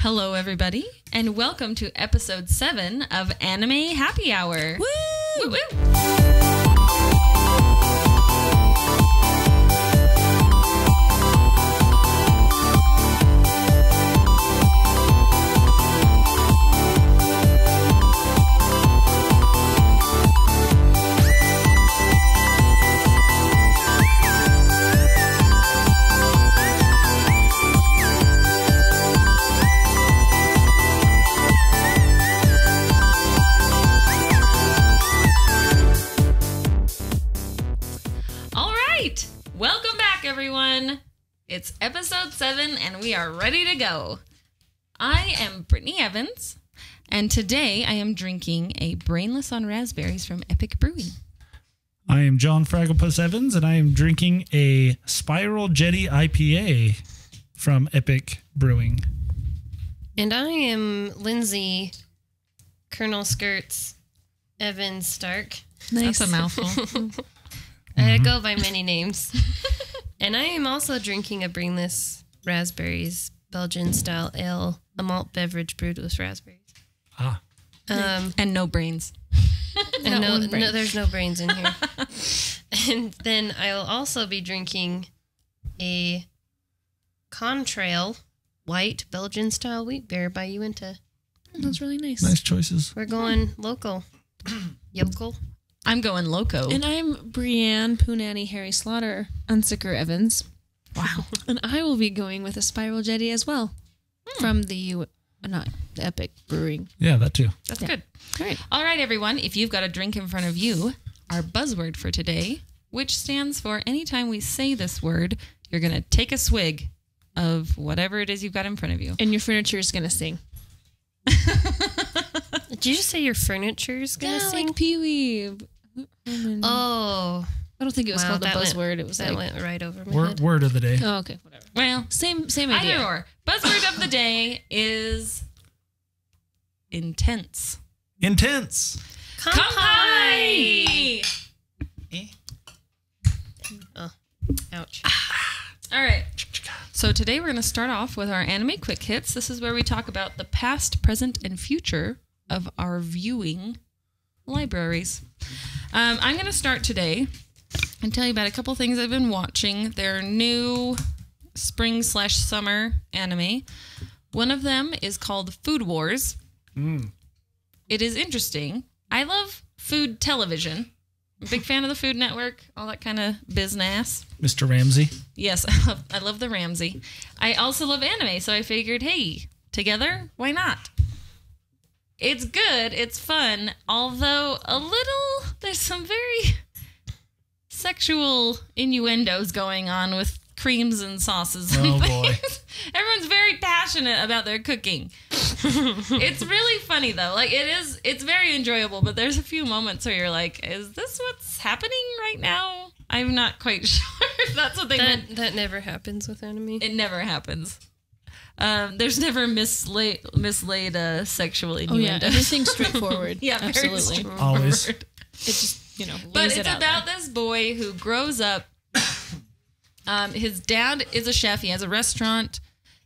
Hello, everybody, and welcome to episode 7 of Anime Happy Hour. Woo! Woo woo! Welcome back, everyone. It's episode 7, and we are ready to go. I am Brittany Evans, and today I am drinking a Brainless on Raspberries from Epic Brewing. I am John Fragglepuss Evans, and I am drinking a Spiral Jetty IPA from Epic Brewing. And I am Lindsay Colonel Skirts Evans Stark. Nice. That's a mouthful. I go by many names. And I am also drinking a Brainless Raspberries Belgian style ale, a malt beverage brewed with raspberries. And no brains. And no, there's no brains in here. And then I'll also be drinking a Contrail white Belgian style wheat beer by Uinta. That's really nice. Nice choices. We're going local. Yokel. I'm going loco. And I'm Brianne Poonanny Harry Slaughter Unsicker Evans. Wow. And I will be going with a Spiral Jetty as well from the Epic Brewing. Yeah, that too. That's good. All right. All right, everyone. If you've got a drink in front of you, our buzzword for today, which stands for anytime we say this word, you're going to take a swig of whatever it is you've got in front of you. And your furniture is going to sing. Did you just say your furniture is going to sing? Like Pee-wee. Oh. I don't think it was called a buzzword. It was that like... went right over my head. Word of the day. Oh, okay, whatever. Well, same idea. Either or. Buzzword of the day is intense. Intense. Kampai! Oh, ouch. All right. So today we're going to start off with our anime quick hits. This is where we talk about the past, present, and future of our viewing libraries. I'm going to start today and tell you about a couple things I've been watching. They're new spring/summer anime. One of them is called Food Wars. It is interesting. I love food television. I'm a big fan of the Food Network, all that kind of business. Mr. Ramsay. Yes, I love the Ramsay. I also love anime, so I figured, hey, together, why not? It's good, it's fun, although there's some very sexual innuendos going on with creams and sauces and things. Boy. Everyone's very passionate about their cooking. It's really funny though. Like it's very enjoyable, but there's a few moments where you're like, is this what's happening right now? I'm not quite sure if that's what they meant. That never happens with anime. It never happens. There's never mislaid sexual innuendo. Oh yeah, everything's straightforward. Yeah, absolutely. Very Always. It just, but lays it's about this boy who grows up. His dad is a chef. He has a restaurant,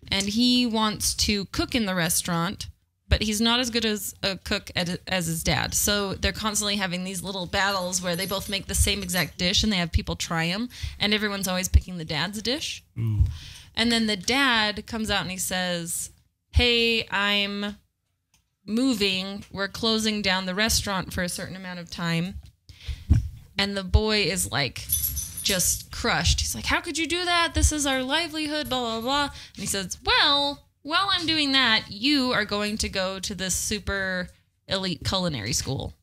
and he wants to cook in the restaurant, but he's not as good as a cook as his dad. So they're constantly having these little battles where they both make the same exact dish, and they have people try them, and everyone's always picking the dad's dish. Ooh. And then the dad comes out and he says, hey, I'm moving. We're closing down the restaurant for a certain amount of time. And the boy is like just crushed. He's like, how could you do that? This is our livelihood, blah, blah, blah. And he says, well, while I'm doing that, you are going to go to this super elite culinary school.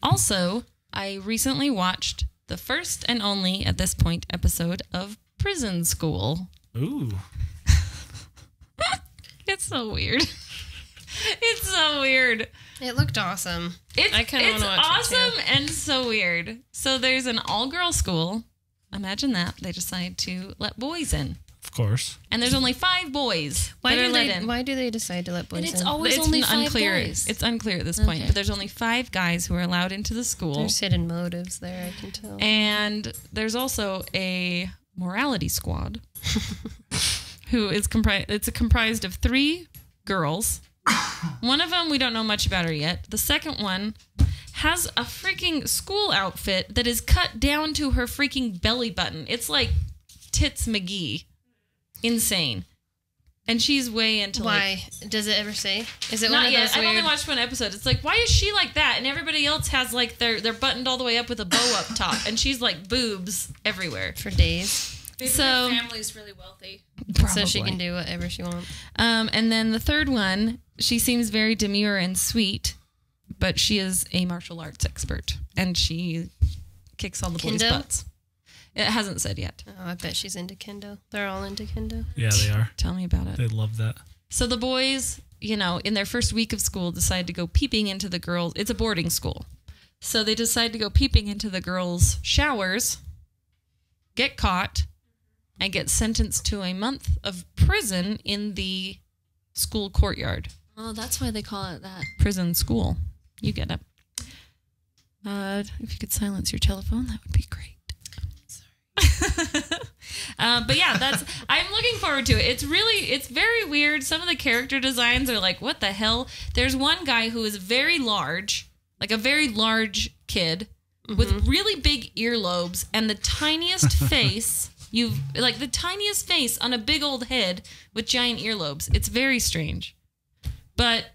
Also, I recently watched the first and only, at this point, episode of Prison School. Ooh. It's so weird. It's so weird. It looked awesome. I kind of want to watch awesome it too. And so weird. So there's an all-girl school. Imagine that. They decide to let boys in. Of course. And there's only 5 boys that are let in. Why do they decide to let boys And it's in? always It's only 5 unclear. guys. It's unclear at this point. But there's only 5 guys who are allowed into the school. There's hidden motives there, I can tell. And there's also a morality squad who is comprised of 3 girls. One of them, we don't know much about her yet. The second one has a freaking school outfit that is cut down to her freaking belly button. It's like Tits McGee. Insane. And she's way into Why? Does it ever say? Is it not one of yet. those weird... I've only watched one episode. It's like, why is she like that? And everybody else has like they're buttoned all the way up with a bow up top. And she's like boobs everywhere. For days. Maybe So- her family's really wealthy. So she can do whatever she wants. And then the third one, she seems very demure and sweet, but she is a martial arts expert, and she kicks all the boys' Kendo? butts. It hasn't said yet. Oh, I bet she's into kendo. They're all into kendo. Yeah, they are. Tell me about it. They love that. So the boys, you know, in their first week of school, decide to go peeping into the girls. It's a boarding school. So they decide to go peeping into the girls' showers, get caught, and get sentenced to a month of prison in the school courtyard. Oh, that's why they call it that. Prison school. You get it. If you could silence your telephone, that would be great. But yeah, I'm looking forward to it. It's very weird. Some of the character designs are like, what the hell? There's one guy who is very large, like a very large kid with really big earlobes and the tiniest face. The tiniest face on a big old head with giant earlobes. It's very strange, but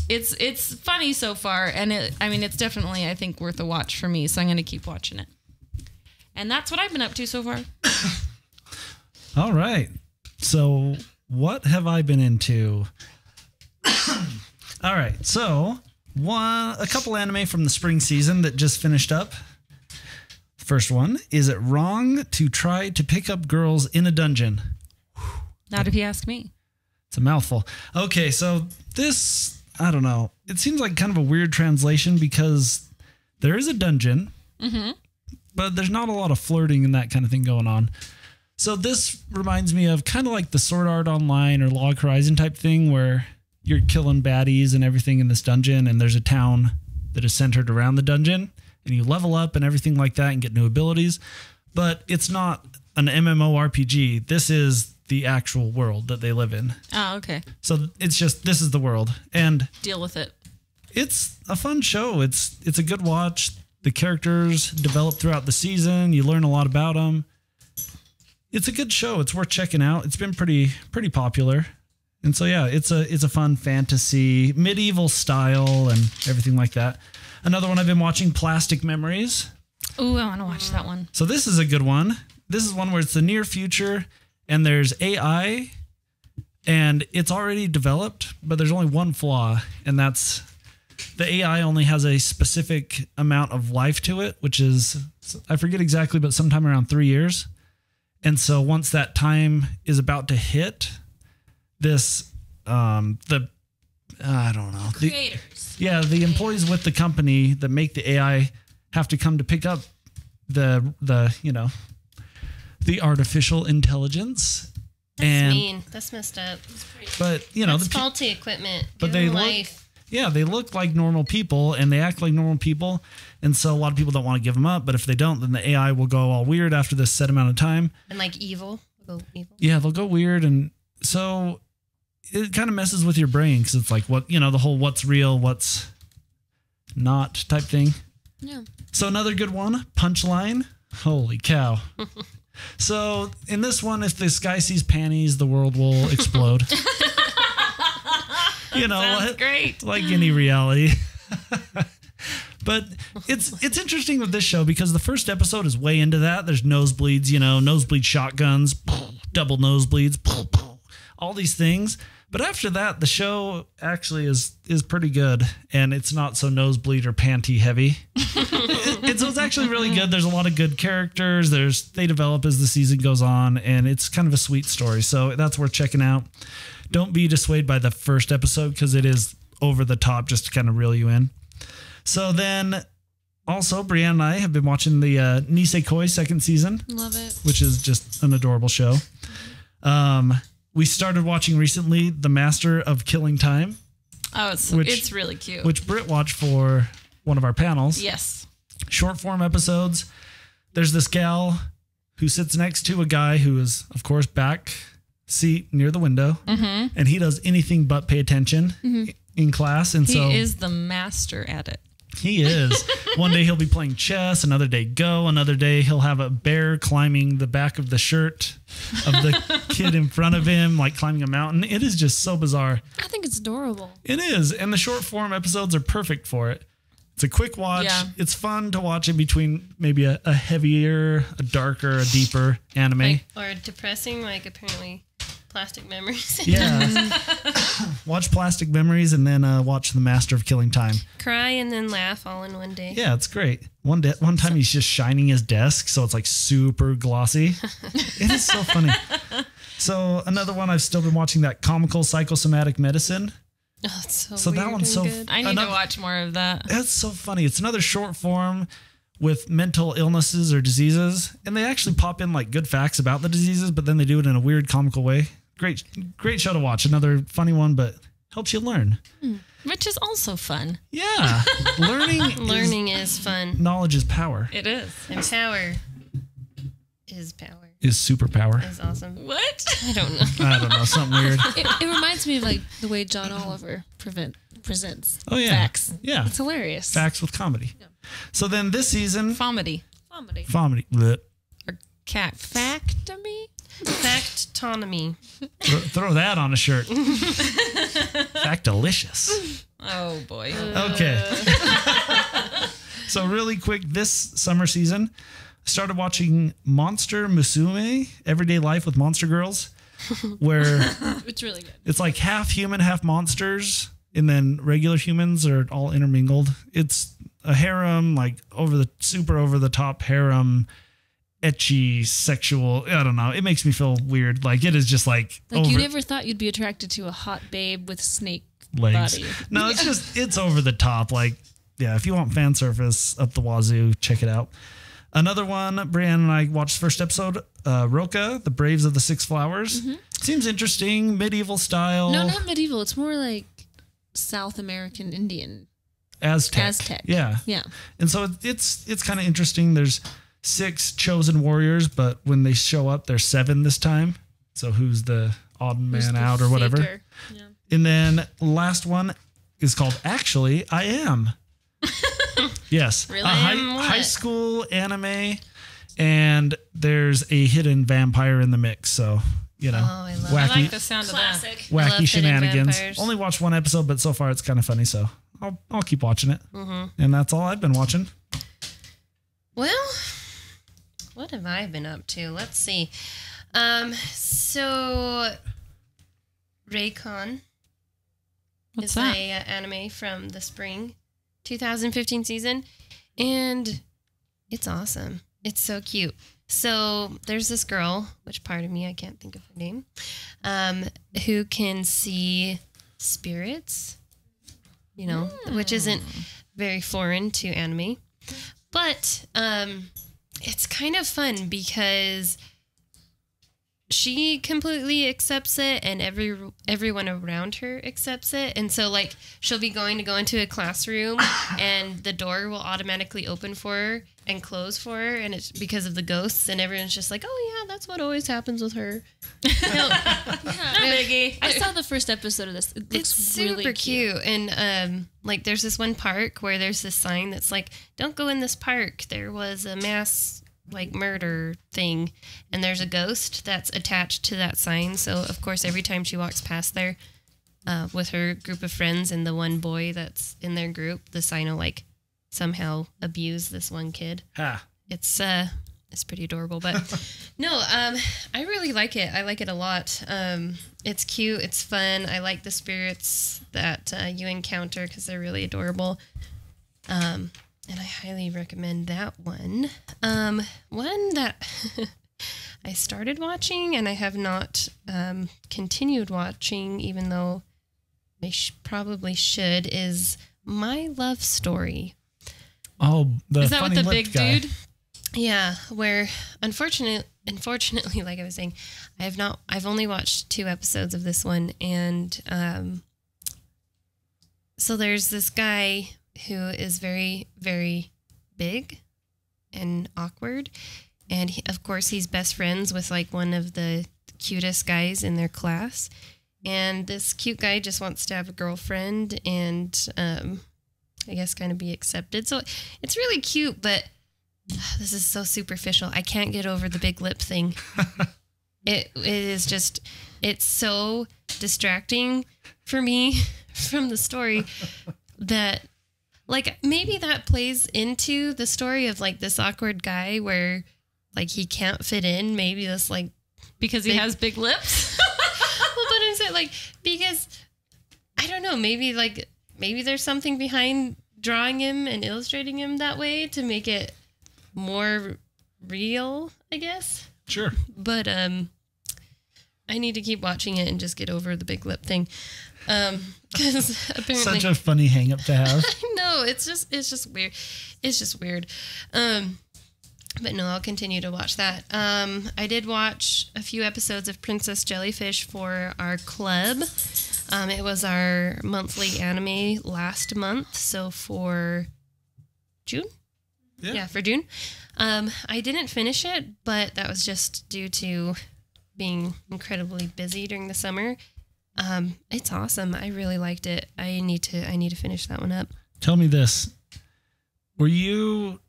it's funny so far, and it's definitely, I think, worth a watch for me. So I'm going to keep watching it. And that's what I've been up to so far. All right. So what have I been into? All right. So a couple anime from the spring season that just finished up. First one, is it wrong to try to pick up girls in a dungeon? Not if you ask me. It's a mouthful. Okay, so this, I don't know. It seems like kind of a weird translation because there is a dungeon, but there's not a lot of flirting and that kind of thing going on. So this reminds me of kind of like the Sword Art Online or Log Horizon type thing where you're killing baddies and everything in this dungeon, and there's a town that is centered around the dungeon, and you level up and everything like that and get new abilities. But it's not an MMORPG. This is the actual world that they live in. Oh, okay. So it's just, this is the world. And Deal with it. it's a fun show. It's a good watch. The characters develop throughout the season. You learn a lot about them. It's a good show. It's worth checking out. It's been pretty popular. And so, yeah, it's a fun fantasy, medieval style and everything like that. Another one I've been watching, Plastic Memories. Ooh, I want to watch that one. So this is a good one. This is one where it's the near future and there's AI and it's already developed, but there's only one flaw, and that's the AI only has a specific amount of life to it, which is, I forget exactly, but sometime around 3 years. And so once that time is about to hit, this, I don't know. Creators. The employees with the company that make the AI have to come to pick up the artificial intelligence. That's mean. That's messed up. But that's faulty equipment. But they look like normal people and they act like normal people. And so a lot of people don't want to give them up. But if they don't, then the AI will go all weird after this set amount of time. And like evil. They'll go evil. Yeah, they'll go weird. And so it kind of messes with your brain because it's like, the whole what's real, what's not type thing. Yeah. So another good one, Punchline. Holy cow. So in this one, if this guy sees panties, the world will explode. Sounds great. Like any reality. But it's interesting with this show because the first episode is way into that. There's nosebleeds, nosebleed shotguns, double nosebleeds, all these things. But after that, the show actually is pretty good, and it's not so nosebleed or panty heavy. It's actually really good. There's a lot of good characters. They develop as the season goes on, and it's kind of a sweet story. So that's worth checking out. Don't be dissuaded by the first episode because it is over the top just to kind of reel you in. So then also, Brianne and I have been watching the Nisekoi second season. Love it. Which is just an adorable show. We started watching recently The Master of Killing Time. Oh, it's really cute. Which Britt watched for one of our panels. Yes. Short form episodes. There's this gal who sits next to a guy who is, of course, back seat near the window, and he does anything but pay attention in class. And so he is the master at it. He is. One day he'll be playing chess, another day Go, another day he'll have a bear climbing the back of the shirt of the kid in front of him, like climbing a mountain. It is just so bizarre. I think it's adorable. It is. And the short form episodes are perfect for it. It's a quick watch. Yeah. It's fun to watch in between maybe a heavier, a darker, a deeper anime. Or depressing, like apparently Plastic Memories. Yeah. Watch Plastic Memories and then watch The Master of Killing Time. Cry and then laugh all in one day. Yeah, it's great. One time he's just shining his desk, so it's like super glossy. It is so funny. So another one, I've still been watching that Comical Psychosomatic Medicine. Oh, it's so So that weird one's and so good. I need to watch more of that. That's so funny. It's another short form with mental illnesses or diseases, and they actually pop in like good facts about the diseases, but then they do it in a weird comical way. Great show to watch. Another funny one, but helps you learn. Which is also fun. Yeah. Learning is fun. Knowledge is power. It is. And power is power. Is superpower. Is awesome. What? I don't know. I don't know. Something weird. It reminds me of like the way John Oliver presents Oh, yeah. facts. Yeah. It's hilarious. Facts with comedy. So then this season, Fomedy. comedy. Bleh. Or cat. Factomy? Factonomy. Throw that on a shirt. Factalicious. Oh, boy. Okay. So really quick, this summer season, I started watching Monster Musume, Everyday Life with Monster Girls, where It's really good. it's like half human, half monsters, and then regular humans are all intermingled. It's a harem, like super over the top harem, etchy, sexual. I don't know. It makes me feel weird. Like it is just like Like you never thought you'd be attracted to a hot babe with snake legs. body. No, it's over the top. Like, yeah, if you want fan service up the wazoo, check it out. Another one, Brianne and I watched the first episode, Roka, The Braves of the Six Flowers. Seems interesting, medieval style. No, not medieval. It's more like South American Indian. Aztec. Yeah. Yeah. And so it's kind of interesting. There's 6 chosen warriors, but when they show up, there's 7 this time. So who's the odd man out or whatever? Faker. Yeah. And then last one is called Actually I Am. Yes. Really? A Am what? high school anime, and there's a hidden vampire in the mix. So, you know, Oh, I love wacky, I like the sound of that. Classic. I love wacky hidden shenanigans. vampires. Only watched one episode, but so far it's kind of funny. So I'll keep watching it. And that's all I've been watching. Well, what have I been up to? Let's see. So Raycon What's is that? a anime from the spring 2015 season, and it's awesome. It's so cute. So there's this girl, which part of me I can't think of her name, who can see spirits, you know, which isn't very foreign to anime. But it's kind of fun because she completely accepts it, and everyone around her accepts it. And so, like, she'll be going to go into a classroom, and the door will automatically open for her and close for her, and it's because of the ghosts. And everyone's just like, "Oh yeah, that's what always happens with her." No, Biggie. I saw the first episode of this. It looks it's super really cute. And like, there's this one park where there's this sign that's like, "Don't go in this park. There was a mass like murder thing," and there's a ghost that's attached to that sign. So of course, every time she walks past there with her group of friends and the one boy that's in their group, the sign will like somehow abuse this one kid. Ha. It's pretty adorable, but no, I really like it. I like it a lot. It's cute. It's fun. I like the spirits that you encounter because they're really adorable. And I highly recommend that one. One that I started watching and I have not continued watching, even though I probably should, is My Love Story. Oh, the Is that with funny the lipped big guy. dude? Yeah, where unfortunately, like I was saying, I've only watched 2 episodes of this one, and so there's this guy who is very, very big and awkward, and of course he's best friends with like one of the cutest guys in their class. And this cute guy just wants to have a girlfriend and I guess kind of be accepted. So it's really cute, but this is so superficial. I can't get over the big lip thing. It is just, it's so distracting for me from the story that, like, maybe that plays into the story of, like, this awkward guy where, like, he can't fit in. Maybe this, like, because he has big lips. well, but I'm saying, like, because I don't know, maybe there's something behind drawing him and illustrating him that way to make it more real, I guess. Sure. But I need to keep watching it and just get over the big lip thing. Because apparently Such a funny hang up to have. I know, it's just weird. It's just weird. But no, I'll continue to watch that. I did watch a few episodes of Princess Jellyfish for our club. It was our monthly anime last month, so for June? Yeah, for June. I didn't finish it, but that was just due to being incredibly busy during the summer. It's awesome. I really liked it. I need to finish that one up. Tell me this. Were you...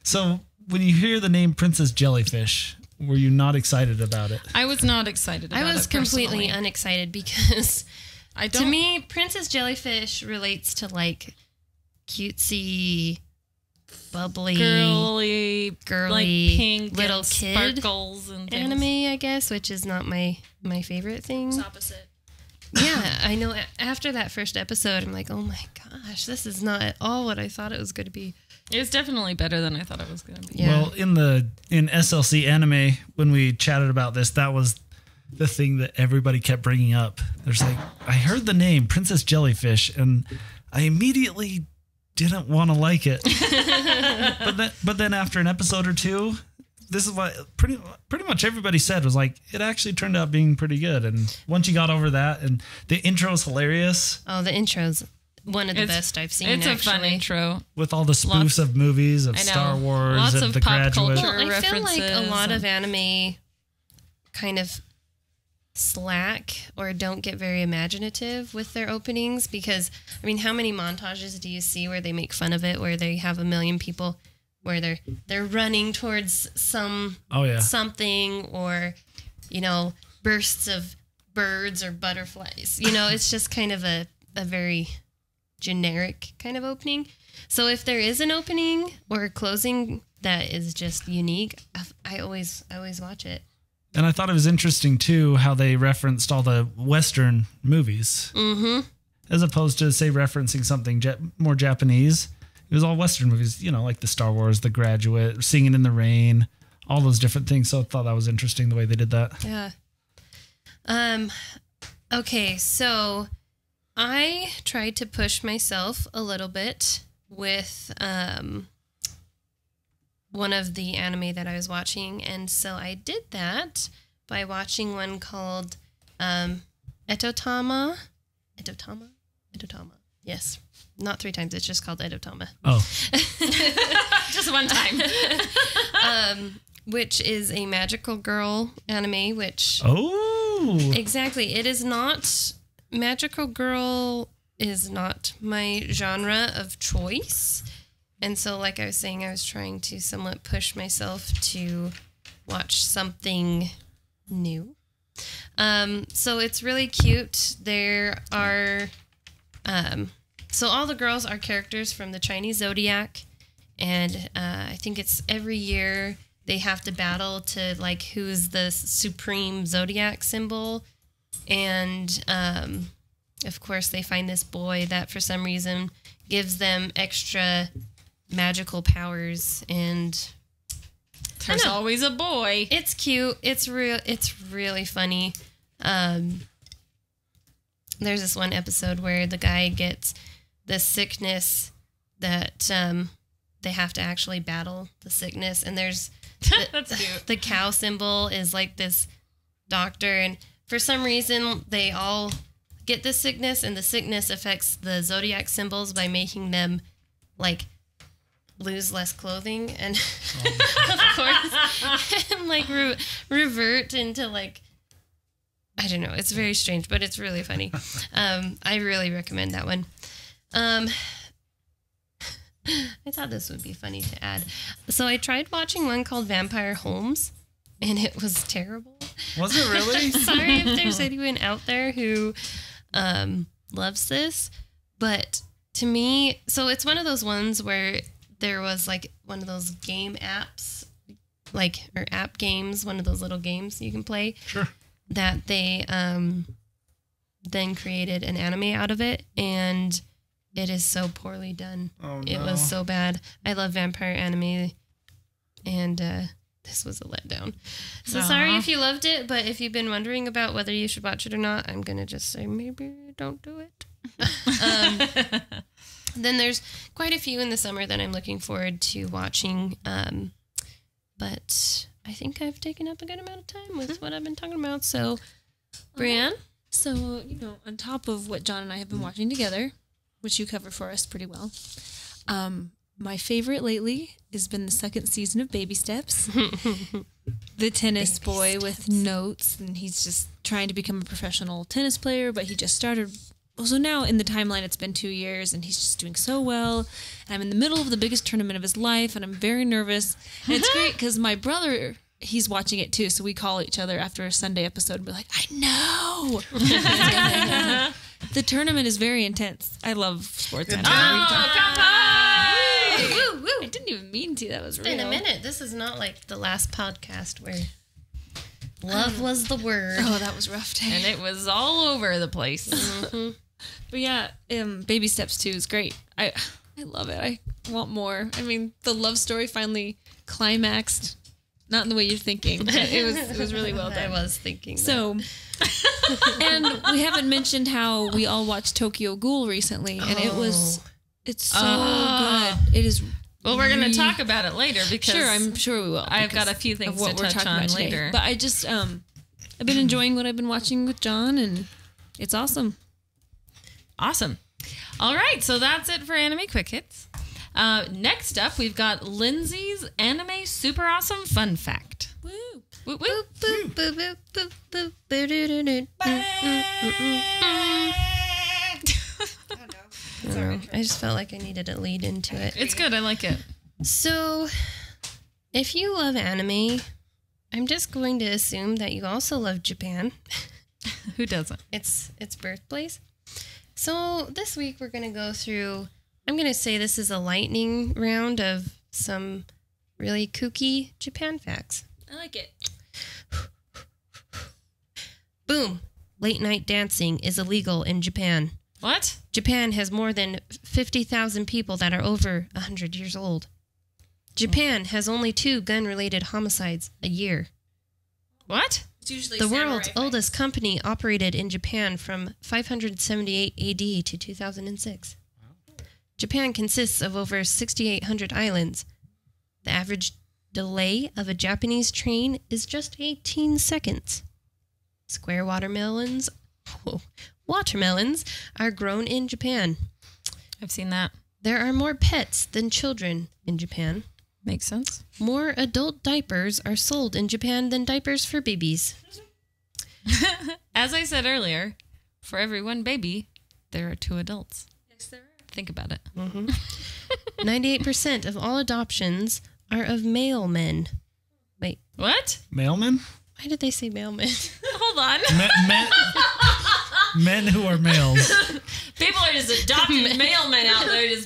So when you hear the name Princess Jellyfish, were you not excited about it? I was not excited about it. I was completely unexcited because to me, Princess Jellyfish relates to like cutesy, bubbly, girly, like pink little kid sparkles and things. Anime, I guess, which is not my favorite thing. It's opposite. Yeah, I know. After that first episode, I'm like, oh my gosh, this is not at all what I thought it was going to be. It's definitely better than I thought it was going to be. Yeah. Well, in SLC anime, when we chatted about this, that was the thing that everybody kept bringing up. There's like, I heard the name Princess Jellyfish, and I immediately didn't want to like it. but then after an episode or two, this is what pretty much everybody said was like, it actually turned out being pretty good. And once you got over that, and the intro is hilarious. Oh, the intro's one of the best I've seen. It's actually. a fun intro. With all the spoofs of movies, of Star Wars, Lots and of The pop Graduate. culture. Well, I feel like a references lot of and- anime kind of slack or don't get very imaginative with their openings because, I mean, how many montages do you see where they make fun of it, where they have a million people where they're running towards something or, you know, bursts of birds or butterflies. You know, it's just kind of a very generic kind of opening. So if there is an opening or a closing that is just unique, I always watch it. And I thought it was interesting, too, how they referenced all the Western movies. Mm-hmm. As opposed to, say, referencing something more Japanese. It was all Western movies, you know, like the Star Wars, The Graduate, Singing in the Rain, all those different things. So I thought that was interesting the way they did that. Yeah. Okay, so I tried to push myself a little bit with one of the anime that I was watching, and so I did that by watching one called Etotama. Yes, not 3 times. It's just called Etotama. Oh, Just one time. Which is a magical girl anime. Which exactly, it is not magical girl is not my genre of choice. And so, like I was saying, I was trying to somewhat push myself to watch something new. So it's really cute. There are, so all the girls are characters from the Chinese zodiac. And I think it's every year they have to battle to, like, who's the supreme zodiac symbol. And, of course, they find this boy that for some reason gives them extra magical powers, and There's always a boy. it's cute. It's really funny. There's this one episode where the guy gets this sickness that they have to actually battle the sickness, and there's That's cute. the cow symbol is like this doctor, and for some reason they all get this sickness, and the sickness affects the zodiac symbols by making them like lose less clothing and of course and like revert into like, I don't know, it's very strange, but it's really funny. I really recommend that one. I thought this would be funny to add. So I tried watching one called Vampire Homes, and it was terrible. Was it really? Sorry if there's anyone out there who loves this, but to me, so it's one of those ones where there was like one of those game apps, like, or app games, one of those little games you can play. Sure. That they then created an anime out of it, and it is so poorly done. Oh, no. It was so bad. I love vampire anime, and this was a letdown. So sorry if you loved it, but if you've been wondering about whether you should watch it or not, I'm going to just say maybe don't do it. Then there's quite a few in the summer that I'm looking forward to watching, but I think I've taken up a good amount of time with what I've been talking about. So, Brianne? So, on top of what John and I have been watching together, which you cover for us pretty well, my favorite lately has been the second season of Baby Steps. The tennis boy with notes, and he's just trying to become a professional tennis player, but he just started. So now in the timeline, it's been 2 years, and he's just doing so well. And I'm in the middle of the biggest tournament of his life, and I'm very nervous. And it's great because my brother, he's watching it too, so we call each other after a Sunday episode and be like, I know! The tournament is very intense. I love sports anime. Woo, woo. I didn't even mean to. That was real. In a minute. This is not like the last podcast where love was the word. Oh, that was rough day. And it was all over the place. Mm-hmm. But yeah, Baby Steps 2 is great. I love it. I want more. I mean, the love story finally climaxed. Not in the way you're thinking, but it was really well done. I was thinking so. And we haven't mentioned how we all watched Tokyo Ghoul recently, and it's so good. It is. Well, we're going to talk about it later because I'm sure we will. I've got a few things to touch on later. But I just I've been enjoying what I've been watching with John, and it's awesome. Awesome. All right, so that's it for Anime Quick Hits. Next up, we've got Lindsay's Anime Super Awesome Fun Fact. Woo! Woo, woo. Boop, boop, boop, boop, boop, boop, boop, I just felt like I needed a lead into it. It's good. I like it. So, if you love anime, I'm just going to assume that you also love Japan. Who doesn't? Its birthplace. So, this week we're going to go through, I'm going to say this is a lightning round of some really kooky Japan facts. I like it. Boom. Late night dancing is illegal in Japan. What? Japan has more than 50,000 people that are over 100 years old. Japan has only 2 gun-related homicides a year. What? It's usually the world's oldest company operated in Japan from 578 AD to 2006. Japan consists of over 6,800 islands. The average delay of a Japanese train is just 18 seconds. Square watermelons are grown in Japan. I've seen that. There are more pets than children in Japan. Makes sense. More adult diapers are sold in Japan than diapers for babies. As I said earlier, for every one baby, there are 2 adults. Yes, there are. Think about it. 98% of all adoptions are of male men. Wait, What? Mailmen? why did they say male men? Hold on. Men who are males. People are just adopting mailmen out there.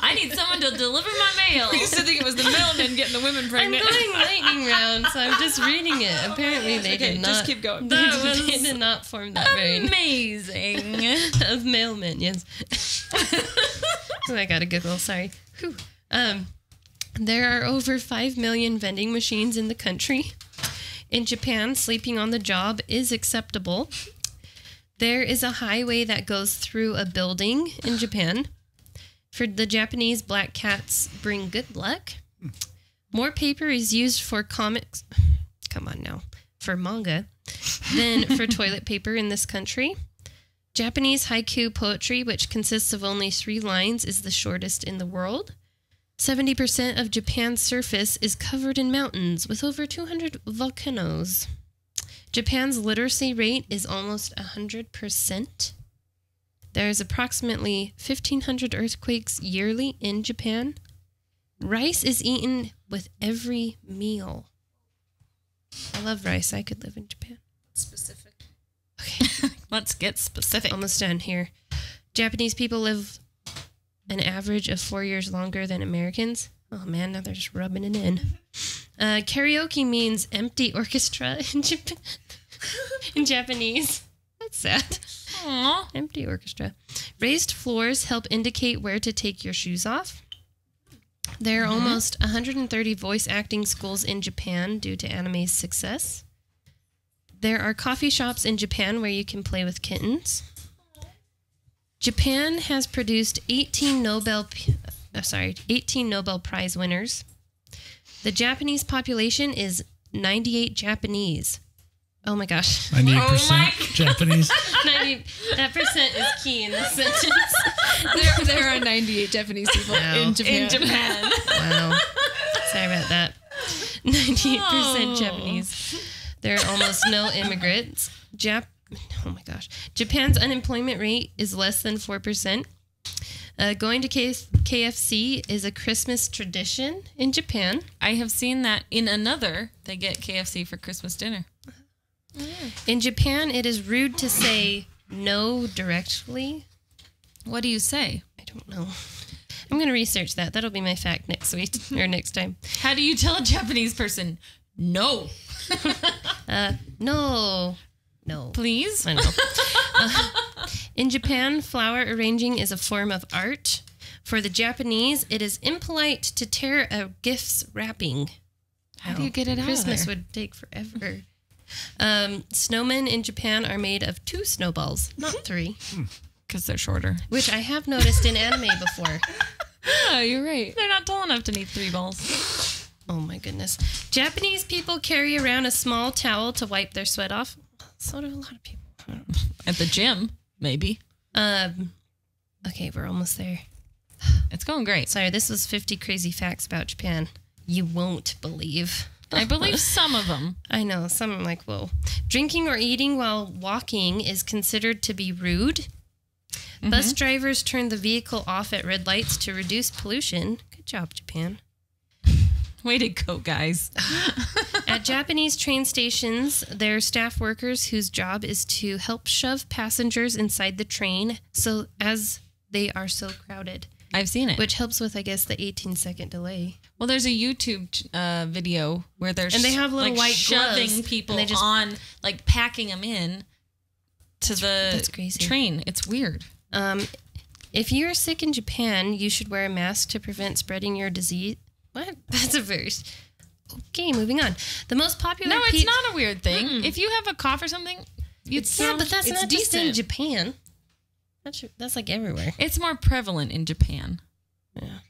I need someone to deliver my mail. I used to think it was the mailmen getting the women I'm pregnant. going lightning round, so I'm just reading it. Apparently they did not. Just keep going. They did not form that vein Amazing. of mailmen. Yes. Oh, I gotta Google. Sorry. Whew. There are over 5 million vending machines in the country. In Japan, sleeping on the job is acceptable. There is a highway that goes through a building in Japan. For the Japanese, black cats bring good luck. More paper is used for comics. Come on now. For manga than for toilet paper in this country. Japanese haiku poetry, which consists of only 3 lines, is the shortest in the world. 70% of Japan's surface is covered in mountains with over 200 volcanoes. Japan's literacy rate is almost 100%. There's approximately 1,500 earthquakes yearly in Japan. Rice is eaten with every meal. I love rice. I could live in Japan. Specific. Okay. Let's get specific. Almost done here. Japanese people live an average of 4 years longer than Americans. Oh man, now they're just rubbing it in. Karaoke means empty orchestra in Japan. In Japanese. That's sad. Aww. Empty orchestra. Raised floors help indicate where to take your shoes off. There are almost 130 voice acting schools in Japan due to anime's success. There are coffee shops in Japan where you can play with kittens. Japan has produced 18 Nobel Prize winners. The Japanese population is 98 Japanese. Oh my gosh. 98% Japanese. That percent is key in this sentence. There are 98 Japanese people in Japan. Wow. Sorry about that. 98% Japanese. There are almost no immigrants. Oh my gosh. Japan's unemployment rate is less than 4%. Going to KFC is a Christmas tradition in Japan. I have seen that in another. They get KFC for Christmas dinner. In Japan, it is rude to say no directly. What do you say? I don't know. I'm going to research that. That'll be my fact next week or next time. How do you tell a Japanese person no? No. Please? I know. In Japan, flower arranging is a form of art. For the Japanese, it is impolite to tear a gift's wrapping. How do you get it out Christmas of there? would take forever. Snowmen in Japan are made of 2 snowballs, not 3. Because they're shorter. Which I have noticed in anime before. Oh, you're right. They're not tall enough to need 3 balls. Oh my goodness. Japanese people carry around a small towel to wipe their sweat off. So do a lot of people. At the gym, maybe. Okay, we're almost there. It's going great. Sorry, this was 50 crazy facts about Japan. You won't believe. I believe some of them. I know. Some are like, whoa. Drinking or eating while walking is considered to be rude. Bus drivers turn the vehicle off at red lights to reduce pollution. Good job, Japan. Way to go, guys. At Japanese train stations, there are staff workers whose job is to help shove passengers inside the train so as they are so crowded. I've seen it. Which helps with, I guess, the 18-second delay. Well, there's a YouTube video where they're and they have little white shoving gloves, people and they just on, like packing them in to the crazy. train. It's weird. If you're sick in Japan, you should wear a mask to prevent spreading your disease. What? That's a very... Okay, moving on. The most popular... No, it's not a weird thing. If you have a cough or something, but that's not just in Japan. That's like everywhere. It's more prevalent in Japan. Yeah.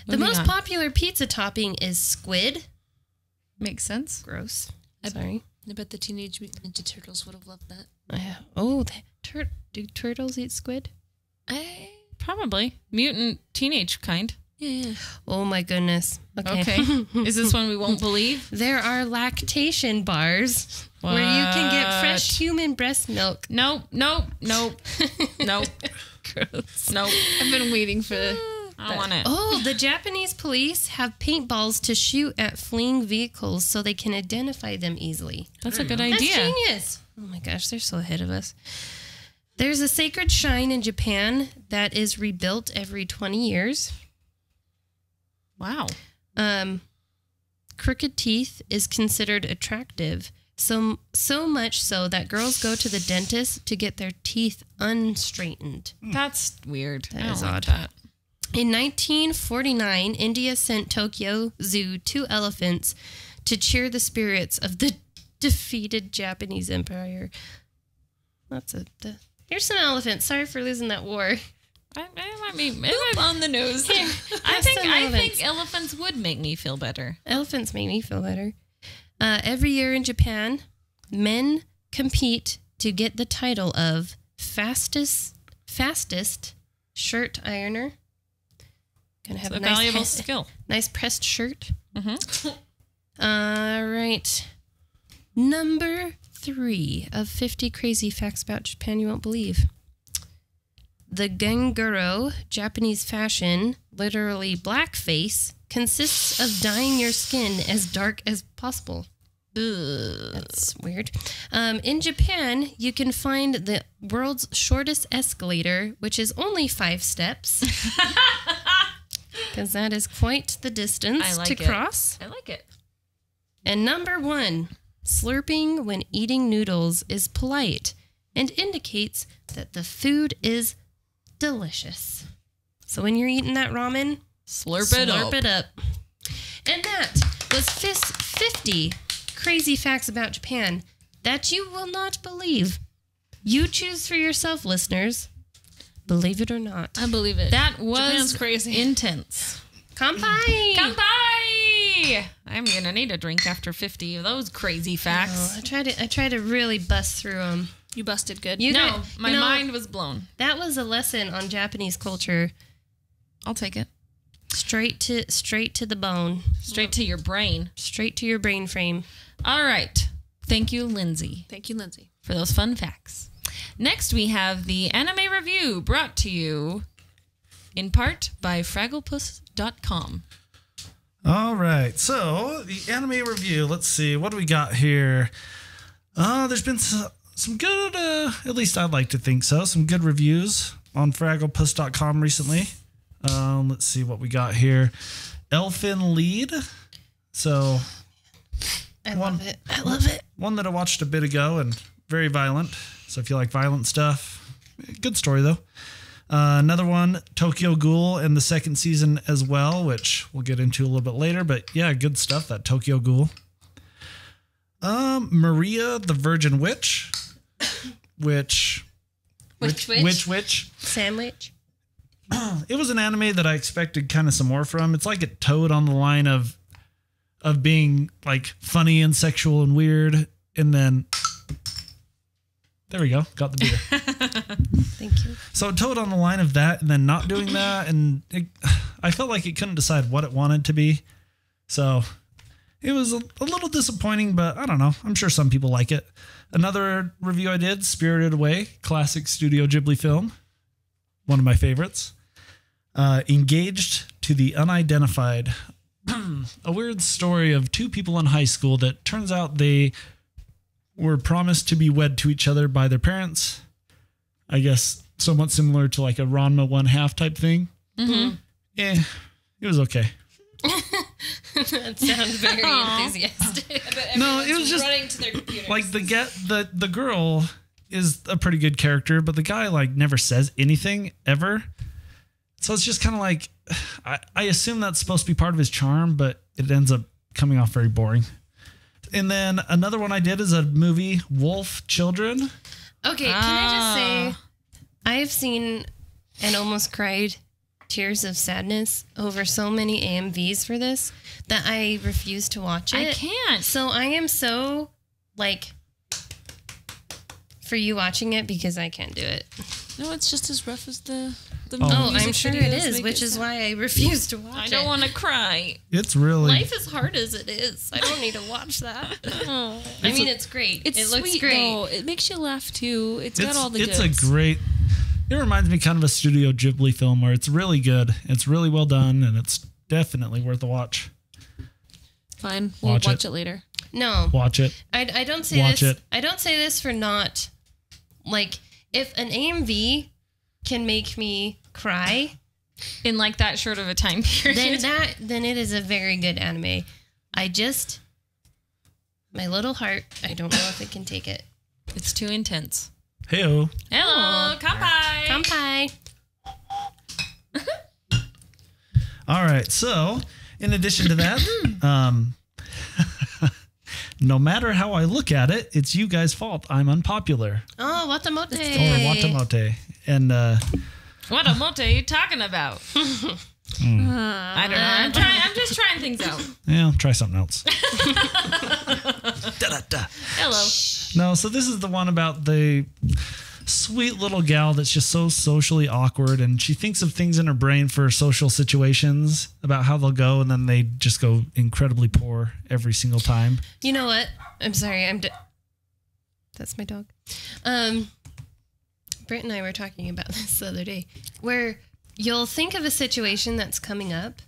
The most popular pizza topping is squid. Makes sense. Gross. Sorry. I bet the Teenage Mutant Ninja Turtles would have loved that. Oh, do turtles eat squid? Probably. Mutant teenage kind. Yeah. Oh my goodness. Okay. Is this one we won't believe? There are lactation bars where you can get fresh human breast milk. Nope. Gross. Nope. I've been waiting for I don't want it. Oh, the Japanese police have paintballs to shoot at fleeing vehicles so they can identify them easily. That's a good idea. That's genius. Oh my gosh, they're so ahead of us. There's a sacred shrine in Japan that is rebuilt every 20 years. Wow. Crooked teeth is considered attractive, so much so that girls go to the dentist to get their teeth unstraightened. That's weird. That is odd. In 1949, India sent Tokyo Zoo 2 elephants to cheer the spirits of the defeated Japanese Empire. Here's some elephants. Sorry for losing that war. I might be on the nose. I think elephants would make me feel better. Elephants make me feel better. Every year in Japan, men compete to get the title of fastest shirt ironer. Gonna have It's a a nice valuable skill. nice pressed shirt. Mm-hmm. All right. Number 3 of 50 crazy facts about Japan you won't believe. The Genguro, Japanese fashion, literally blackface, consists of dyeing your skin as dark as possible. Ugh, that's weird. In Japan, you can find the world's shortest escalator, which is only 5 steps. Because that is quite the distance to cross. I like it. And number 1, slurping when eating noodles is polite and indicates that the food is delicious. So when you're eating that ramen, Slurp it up. And that was 50 crazy facts about Japan that you will not believe. You choose for yourself, listeners. Believe it or not. I believe it. That was Japan's crazy. Intense. Kanpai! Kanpai! I'm going to need a drink after 50 of those crazy facts. Oh, I try to really bust through them. You busted good. My mind was blown. That was a lesson on Japanese culture. I'll take it. Straight to the bone. Straight to your brain. Straight to your brain frame. All right. Thank you, Lindsay. Thank you, Lindsay, for those fun facts. Next, we have the anime review brought to you in part by FragglePuss.com. All right. So, the anime review. Let's see. What do we got here? There's been some good, at least I'd like to think so, some good reviews on FragglePuss.com recently. Let's see what we got here. Elfin Lied. So, I love it. One that I watched a bit ago and very violent. So if you like violent stuff, good story though. Another one, Tokyo Ghoul, and the second season as well, which we'll get into a little bit later. But yeah, good stuff, that Tokyo Ghoul. Maria the Virgin Witch, which Sandwich. It was an anime that I expected kind of some more from. It's like it towed on the line of being like funny and sexual and weird, and then there we go, got the beer. Thank you. So it towed on the line of that and then not doing that, and I felt like it couldn't decide what it wanted to be. So it was a little disappointing, but I don't know. I'm sure some people like it. Another review I did, Spirited Away, classic Studio Ghibli film. One of my favorites. Engaged to the Unidentified. A weird story of 2 people in high school that turns out they were promised to be wed to each other by their parents. I guess somewhat similar to like a Ranma 1/2 type thing. Mm-hmm. It was okay. That sounds very enthusiastic. No, it was just running to their computers. like the girl is a pretty good character, but the guy like never says anything ever. So it's just kind of like, I assume that's supposed to be part of his charm, but it ends up coming off very boring. And then another one I did is a movie, Wolf Children. Okay, can I just say, I've seen and almost cried tears of sadness over so many AMVs for this that I refuse to watch it. I can't. So I am so, like, for you watching it because I can't do it. No, it's just as rough as the I'm music sure videos it is, make which it is sound. why I refuse to watch it. I don't want to cry. It's really Life is hard as it is. I don't need to watch that. Oh. I mean, it's great. It's it looks sweet, great. though. It makes you laugh too. It's got all the goods. It reminds me kind of a Studio Ghibli film where it's really good. It's really well done, and it's definitely worth a watch. Fine, we'll watch it later. No, watch it. I don't say watch this. it. I don't say this for not, like, if an AMV can make me cry in like that short of a time period, then it is a very good anime. My little heart, I don't know if it can take it. It's too intense. Heyo. Hello, kanpai. Kanpai. All right. So, in addition to that, no matter how I look at it, it's you guys' fault. I'm unpopular. Oh, Watamote. Oh, Watamote. And what a mote are you talking about? I don't know. I'm just trying things out. yeah, I'll try something else. Hello. No, so this is the one about the sweet little gal that's just so socially awkward, and she thinks of things in her brain for social situations about how they'll go, and then they just go incredibly poor every single time. You know what? I'm sorry. That's my dog. Britt and I were talking about this the other day, where you'll think of a situation that's coming up,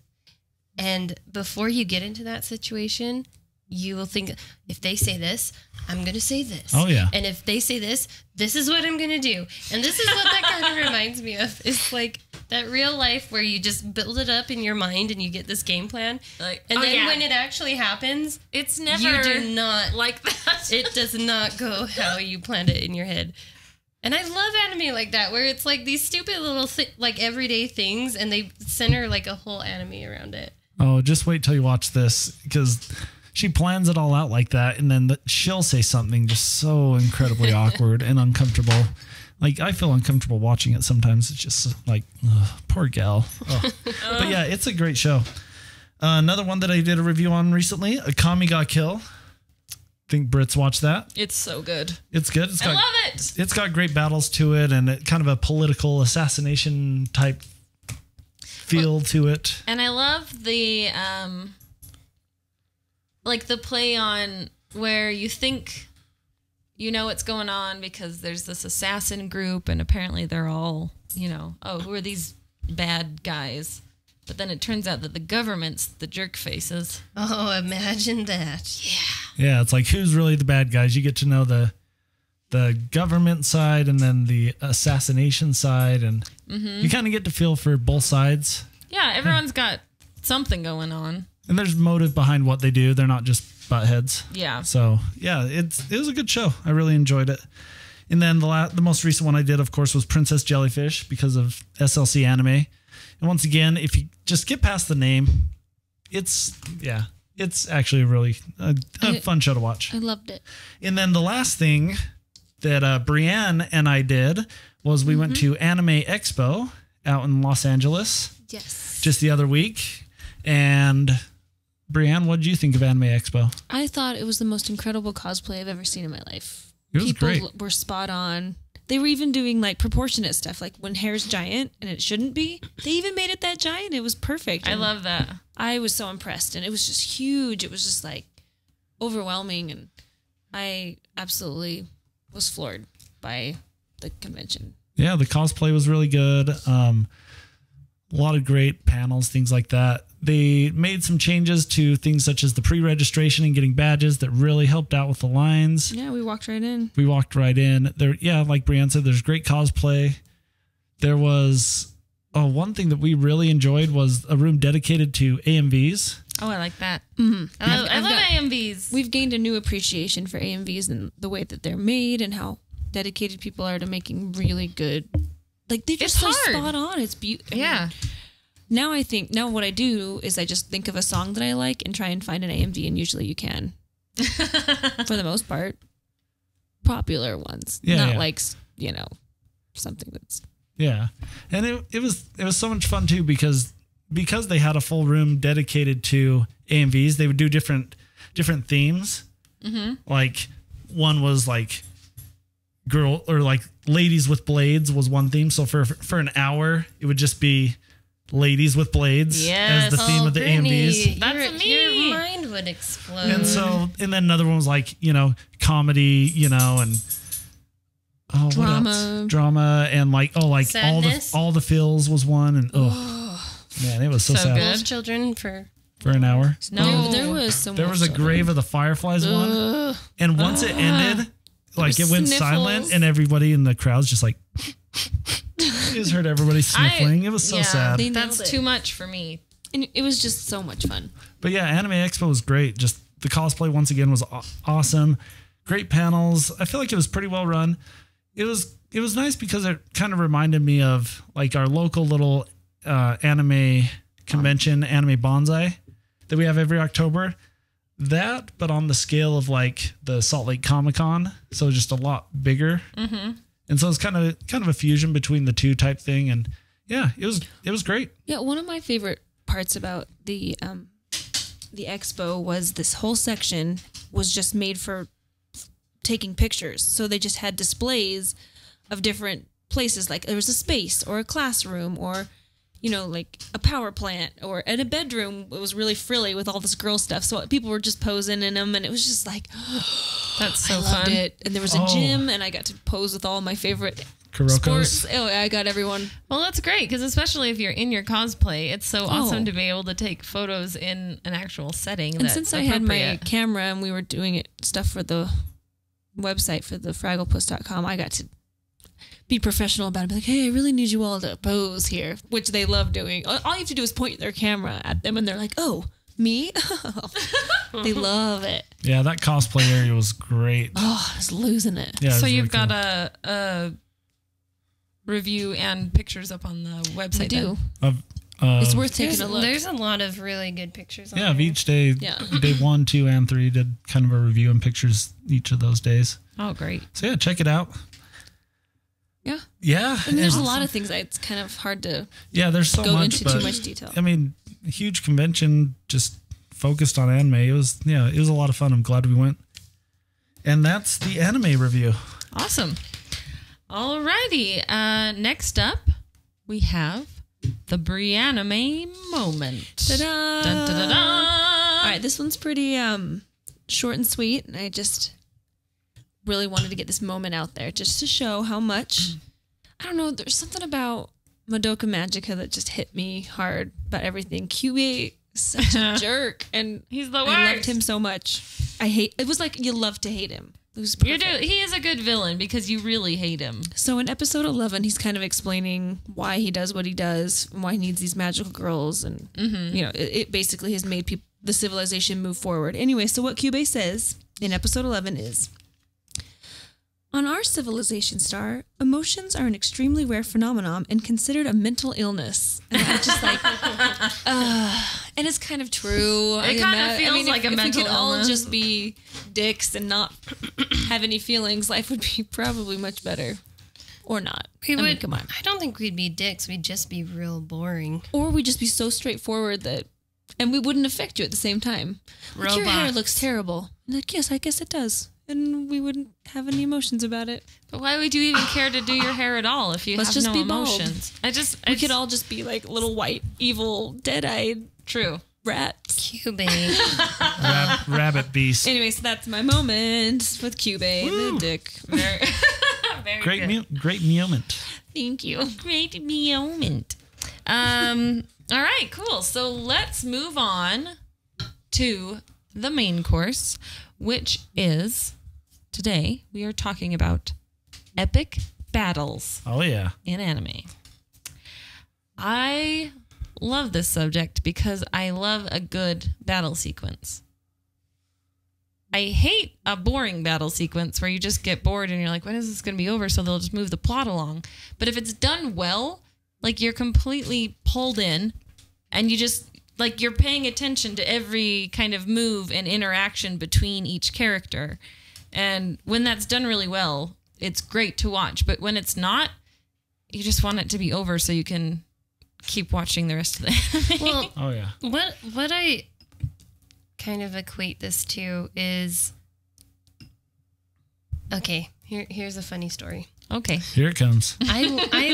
and before you get into that situation, you will think, if they say this, I'm going to say this. Oh, yeah. And if they say this, this is what I'm going to do. And this is what that kind of reminds me of. It's like that real life where you just build it up in your mind and you get this game plan. Like, and then when it actually happens, it's never you do not like that. It does not go how you planned it in your head. And I love anime like that, where it's like these stupid little like everyday things, and they center like a whole anime around it. Oh, just wait till you watch this, because she plans it all out like that, and then she'll say something just so incredibly awkward and uncomfortable. Like, I feel uncomfortable watching it sometimes. It's just like, ugh, poor gal. Oh. But yeah, it's a great show. Another one that I did a review on recently, Akame ga Kill. I think Britt's watched that. It's so good. It's good. I love it. It's got great battles to it, and kind of a political assassination type feel to it. And I love the like the play on where you think you know what's going on because there's this assassin group, and apparently they're all, you know, oh, who are these bad guys? But then it turns out that the government's the jerk faces. Oh, imagine that. Yeah, it's like, who's really the bad guys? You get to know the government side and then the assassination side, and you kind of get to feel for both sides. Yeah, everyone's got something going on. And there's motive behind what they do. They're not just butt heads. Yeah. So, yeah, it was a good show. I really enjoyed it. And then the most recent one I did, of course, was Princess Jellyfish because of SLC Anime. And once again, if you just get past the name, it's actually a really fun show to watch. I loved it. And then the last thing that Brienne and I did was we went to Anime Expo out in Los Angeles. Yes. Just the other week. And Brienne, what did you think of Anime Expo? I thought it was the most incredible cosplay I've ever seen in my life. It was People great. were spot on. They were even doing like proportionate stuff, like when hair's giant and it shouldn't be. They even made it that giant. It was perfect. I love that. I was so impressed, and it was just huge. It was just like overwhelming, and I absolutely was floored by the convention. Yeah, the cosplay was really good. A lot of great panels, things like that. They made some changes to things such as the pre-registration and getting badges that really helped out with the lines. Yeah, we walked right in. We walked right in. There, yeah, like Brienne said, there's great cosplay. There was one thing that we really enjoyed was a room dedicated to AMVs. Oh, I like that. Mm-hmm. I love AMVs. We've gained a new appreciation for AMVs and the way that they're made and how dedicated people are to making really good. Like, they're just so spot on. It's beautiful. Yeah. Now what I do is I just think of a song that I like and try and find an AMV, and usually you can. For the most part. Popular ones. Not like, you know, something that's... Yeah. And it was so much fun too because they had a full room dedicated to AMVs. They would do different themes. Mm-hmm. Like one was like girl or like ladies with blades was one theme. So for an hour, it would just be ladies with blades as the theme of the Brittany, AMVs. That's me. Your mind would explode. And then another one was like, you know, comedy, you know, and drama and like Sadness. all the feels was one, and man, it was so sad. good. Those children for an hour. No, There was so There was a Grave of the Fireflies one, and once it ended, like it went sniffles. silent, and everybody in the crowd's just like, you just heard everybody sniffling. It was so sad. They nailed That's it. too much for me. And it was just so much fun. But yeah, Anime Expo was great. Just the cosplay once again was awesome. Great panels. I feel like it was pretty well run. It was nice because it kind of reminded me of like our local little anime convention, Anime Bonsai, that we have every October. That, but on the scale of like the Salt Lake Comic-Con, so just a lot bigger. Mm-hmm. And so it's kind of a fusion between the two type thing. And yeah, it was great. Yeah, one of my favorite parts about the expo was this whole section was just made for taking pictures. So they just had displays of different places. Like there was a space or a classroom or, you know, like a power plant or in a bedroom. It was really frilly with all this girl stuff. So people were just posing in them, and it was just like, That's so I loved fun. it. And there was a gym, and I got to pose with all my favorite Kuroko's. sports. Oh, I got everyone. Well, that's great because especially if you're in your cosplay, it's so awesome to be able to take photos in an actual setting. And since I had my appropriate. camera and we were doing stuff for the website for the fragglepuss.com, I got to be professional about it. Be like, hey, I really need you all to pose here, which they love doing. All you have to do is point their camera at them and they're like, oh, me? They love it. Yeah, that cosplay area was great. Oh, I was losing it. Yeah, it was So very you've got cool. a review and pictures up on the website. I do. Of, It's worth taking a look. There's a lot of really good pictures on yeah, of there. each day. Yeah. Day 1, 2, and 3 did kind of a review and pictures each of those days. Oh, great. So yeah, check it out. Yeah. Yeah. And there's a lot of things it's kind of hard to Yeah, there's so go much. into but, too much detail. I mean, a huge convention just focused on anime. It was a lot of fun. I'm glad we went. And that's the anime review. Awesome. Alrighty. Next up, we have the Brianime moment. Ta-da! Dun, dun, dun, dun. All right, this one's pretty short and sweet, and I just really wanted to get this moment out there just to show how much, I don't know, there's something about Madoka Magica that just hit me hard about everything. QB is such a jerk, and He's the I loved worst. him so much. It was like you love to hate him. It was You perfect. do. He is a good villain because you really hate him. So in episode 11, he's kind of explaining why he does what he does and why he needs these magical girls. And, you know, it basically has made the civilization move forward. Anyway, so what Kyubey says in episode 11 is, on our civilization star, emotions are an extremely rare phenomenon and considered a mental illness. And I'm just like, and it's kind of true. It kind of feels like a if mental we could all illness. just be dicks and not have any feelings, life would be probably much better. Or not. We I mean, would, come on. I don't think we'd be dicks. We'd just be real boring. Or we'd just be so straightforward that, and we wouldn't affect you at the same time. Like, your hair Robots. looks terrible. And like, yes, I guess it does. And we wouldn't have any emotions about it. But why would you even care to do your hair at all if you Let's have just no be bald. emotions? We could all just be like little white, evil, dead-eyed True. rats. Cubey. Rabbit beast. Anyway, so that's my moment with Kyubey, the dick. Very, very Great, good. great moment. Thank you. Great moment. All right, cool. So let's move on to the main course, which is today we are talking about epic battles Oh yeah. in anime. I love this subject because I love a good battle sequence. I hate a boring battle sequence where you just get bored and you're like, when is this going to be over? So they'll just move the plot along. But if it's done well, like you're completely pulled in and you just like you're paying attention to every kind of move and interaction between each character. And when that's done really well, it's great to watch. But when it's not, you just want it to be over so you can keep watching the rest of the anime. Well, Oh yeah. what I kind of equate this to is, okay, here's a funny story. Okay. Here it comes. I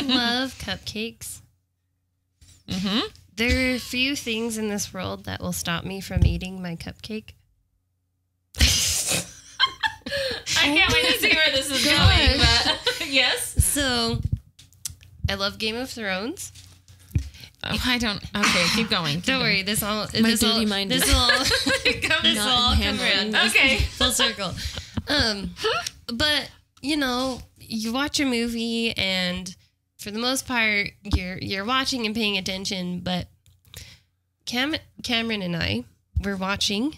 love cupcakes. Mm-hmm. There are a few things in this world that will stop me from eating my cupcake. I can't wait to see where this is going. But yes. So, I love Game of Thrones. Oh, I don't. Okay, keep going. Don't worry, this all My this all dirty mind this is will all this will all come handling around. this. Okay. Full circle. But you know, you watch a movie and for the most part you're watching and paying attention, but Cameron and I were watching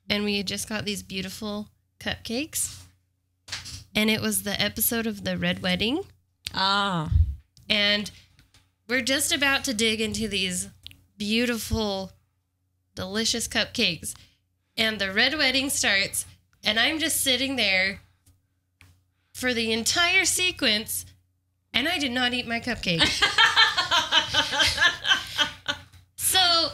and we had just got these beautiful cupcakes. And it was the episode of the Red Wedding. Ah. And we're just about to dig into these beautiful, delicious cupcakes. And the Red Wedding starts, and I'm just sitting there for the entire sequence, and I did not eat my cupcake. So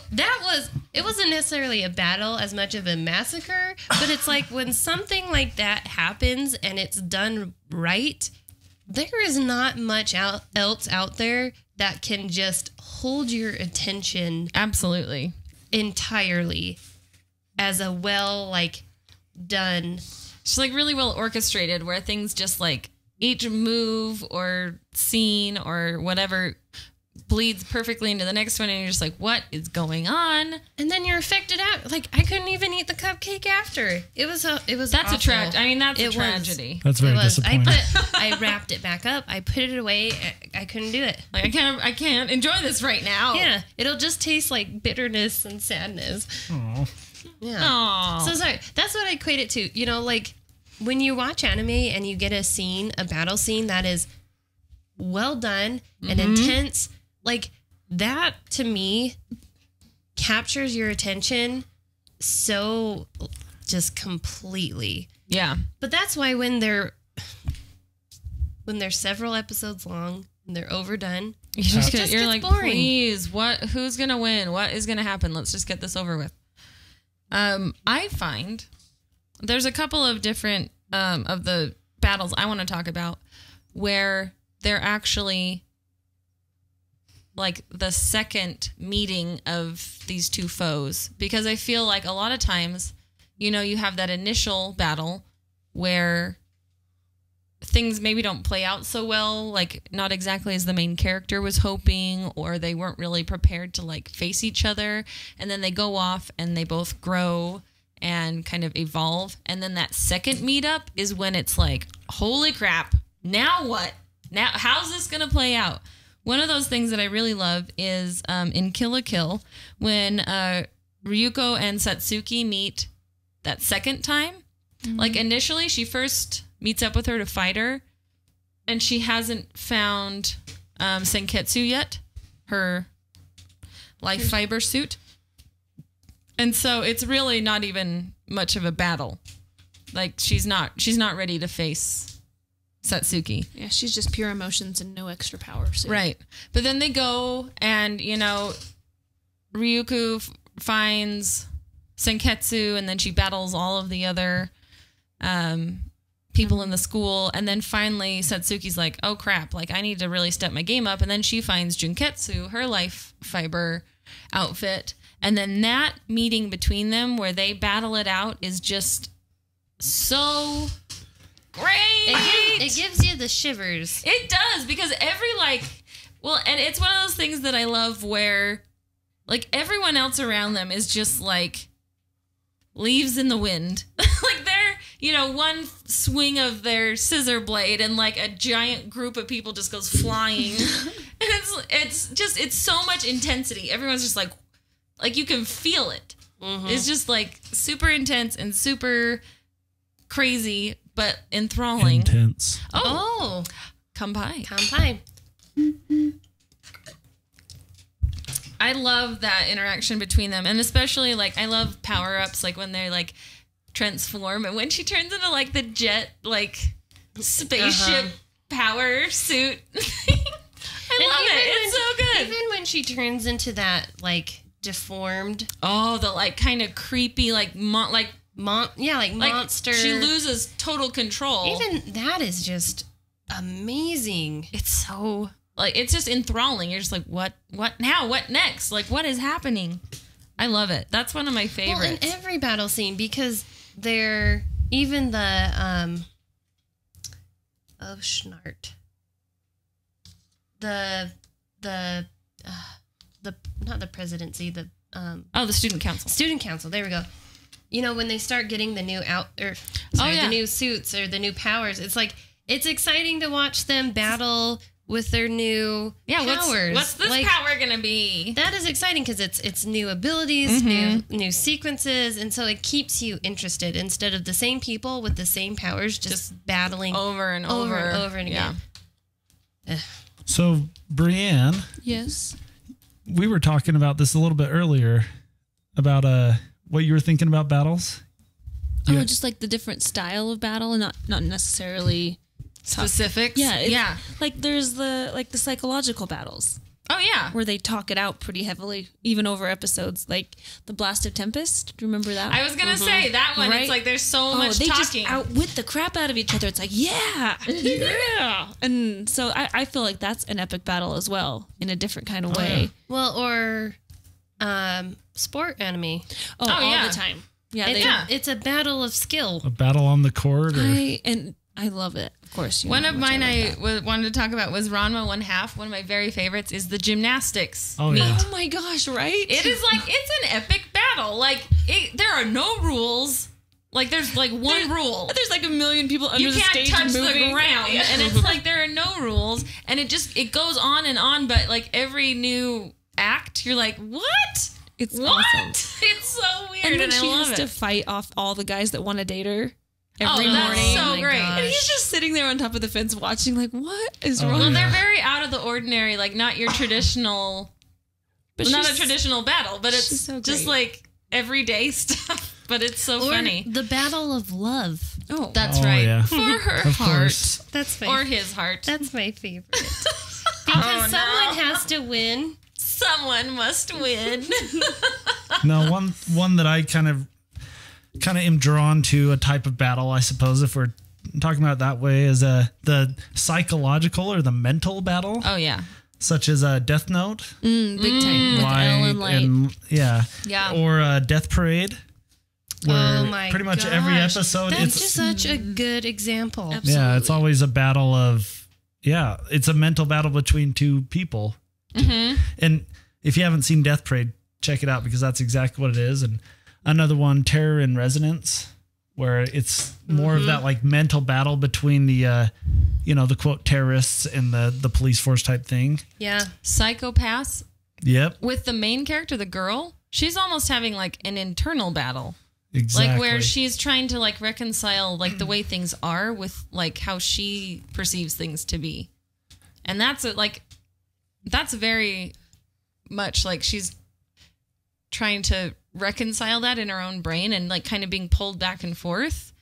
it wasn't necessarily a battle as much of a massacre, but it's like when something like that happens and it's done right, there is not much else out there that can just hold your attention Absolutely. entirely as a done. It's like really well orchestrated where things just like each move or scene or whatever bleeds perfectly into the next one, and you're just like, what is going on? And then you're affected out. Like, I couldn't even eat the cupcake after. It was That's awful. a tragedy. I mean, that's a tragedy. That's very disappointing. I wrapped it back up. I put it away. I couldn't do it. Like I can't enjoy this right now. Yeah, it'll just taste like bitterness and sadness. Aw. Yeah. Aww. So sorry. That's what I equate it to. You know, like when you watch anime and you get a battle scene that is well done and intense, like that to me captures your attention so just completely. Yeah. But that's why when they're several episodes long and they're overdone, you're Gets like, boring. please, who's gonna win? What is gonna happen? Let's just get this over with. I find there's a couple of different of the battles I want to talk about where they're actually like the second meeting of these two foes, because I feel like a lot of times, you know, you have that initial battle where things maybe don't play out so well, like not exactly as the main character was hoping, or they weren't really prepared to like face each other, and then they go off and they both grow and kind of evolve, and then that second meetup is when it's like, holy crap, now what? Now how's this gonna play out? One of those things that I really love is in Kill la Kill when Ryuko and Satsuki meet that second time. Like initially she first meets up with her to fight her, and she hasn't found Senketsu yet, her life fiber suit. And so it's really not even much of a battle. Like she's not ready to face Satsuki. Yeah, she's just pure emotions and no extra power. So. Right. But then they go and, you know, Ryuko finds Senketsu, and then she battles all of the other people in the school. And then finally Satsuki's like, oh crap, like I need to really step my game up. And then she finds Junketsu, her life fiber outfit. And then that meeting between them where they battle it out is just so great. It gives you the shivers. It does, because and it's one of those things that I love where like everyone else around them is just like leaves in the wind. Like they're, you know, one swing of their scissor blade and like a giant group of people just goes flying. And it's so much intensity. Everyone's just like you can feel it. Mm-hmm. It's just like super intense and super crazy, but enthralling. Intense. Oh. Kampai. Kampai. I love that interaction between them, and especially like I love power-ups, like when they like transform, and when she turns into like the jet like spaceship power suit. I love it. It's so good. Even when she turns into that like deformed, the like kind of creepy like monster. She loses total control. Even that is just amazing. It's so like it's just enthralling. You're just like, what now? What next? Like, what is happening? I love it. That's one of my favorites. Well, in every battle scene, because they're even the Schnart. The not the presidency, the student council. Student council, there we go. You know, when they start getting the new the new suits or the new powers, it's like it's exciting to watch them battle with their new powers. What's this power gonna be? That is exciting because it's new abilities, new sequences, and so it keeps you interested instead of the same people with the same powers just battling over and over and again. So, Brianne. Yes. We were talking about this a little bit earlier about what you were thinking about battles. Just like the different style of battle, and not necessarily specifics. Yeah. Like there's the psychological battles. Oh, yeah. where they talk it out pretty heavily, even over episodes, like the Blast of Tempest. Do you remember that? I was going to say that one. Right? It's like there's so much they talking. just outwit the crap out of each other. It's like, yeah, yeah. And so I feel like that's an epic battle as well, in a different kind of way. Well, or sport anime. All yeah. the time. Yeah, It's a battle of skill. A battle on the court. Or, I love it. Of course, One of mine I wanted to talk about was Ranma 1/2. One of my very favorites is the gymnastics. Oh, yeah. Oh my gosh! Right? It is like it's an epic battle. Like there are no rules. Like there's like one rule. There's like a million people under You the can't stage touch moving. the ground, and it's like there are no rules, and it goes on and on. But like every new act, you're like, what? It's What? awesome. It's so weird, And then I she love has to it. fight off all the guys that want to date her every Oh, that's morning. so Oh my great. gosh. And he's just sitting there on top of the fence watching, like, what is Oh, wrong? Well, yeah. they're very out of the ordinary, like not your traditional, But not a she's- traditional battle, but it's she's so just great. like everyday stuff. But it's so Or funny. the battle of love. Oh, That's Oh, right. yeah. For her Of heart course. That's my or his heart. That's my favorite. Because Oh, no. someone has to win. Someone must win. No, one that I kind of am drawn to, a type of battle, I suppose, if we're talking about it that way, is the psychological or the mental battle, Oh yeah. such as Death Note, big time with Ellen Light. and Yeah. or Death Parade. Where Oh my pretty much gosh. every episode, That's it's just such a good example. yeah, it's always a battle of it's a mental battle between two people. Mm-hmm. And if you haven't seen Death Parade, check it out because that's exactly what it is. And another one, Terror in Resonance, where it's more of that like mental battle between the the quote terrorists and the police force type thing. Yeah. Psychopaths Yep, with the main character, the girl. She's almost having like an internal battle. exactly. Like where she's trying to like reconcile like the way things are with like how she perceives things to be. And that's very much like she's trying to reconcile that in her own brain and like kind of being pulled back and forth.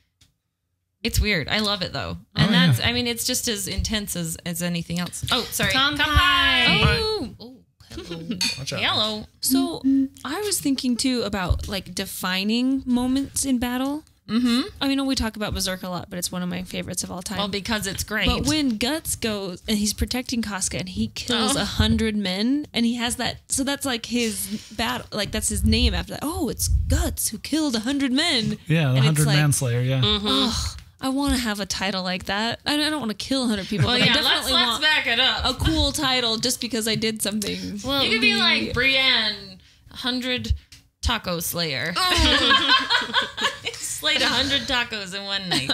It's weird. I love it though. And yeah. I mean, it's just as intense as anything else. Oh, sorry. Kanpai. Oh, Oh, hello. Watch out. yellow. So I was thinking too about like defining moments in battle. Mm-hmm. I mean, we talk about Berserk a lot, but it's one of my favorites of all time. Well, because it's great. But when Guts goes and he's protecting Casca and he kills 100 men and he has that, so that's like his battle, like that's his name after that. Oh, it's Guts who killed 100 men. Yeah, the And it's 100 like, Manslayer. Yeah, Oh, I want to have a title like that. I don't want to kill 100 people, well, but yeah, I definitely let's want back it up. a cool title just because I did something. Well, You could be like Brienne, 100 Taco Slayer. Slayed 100 tacos in one night.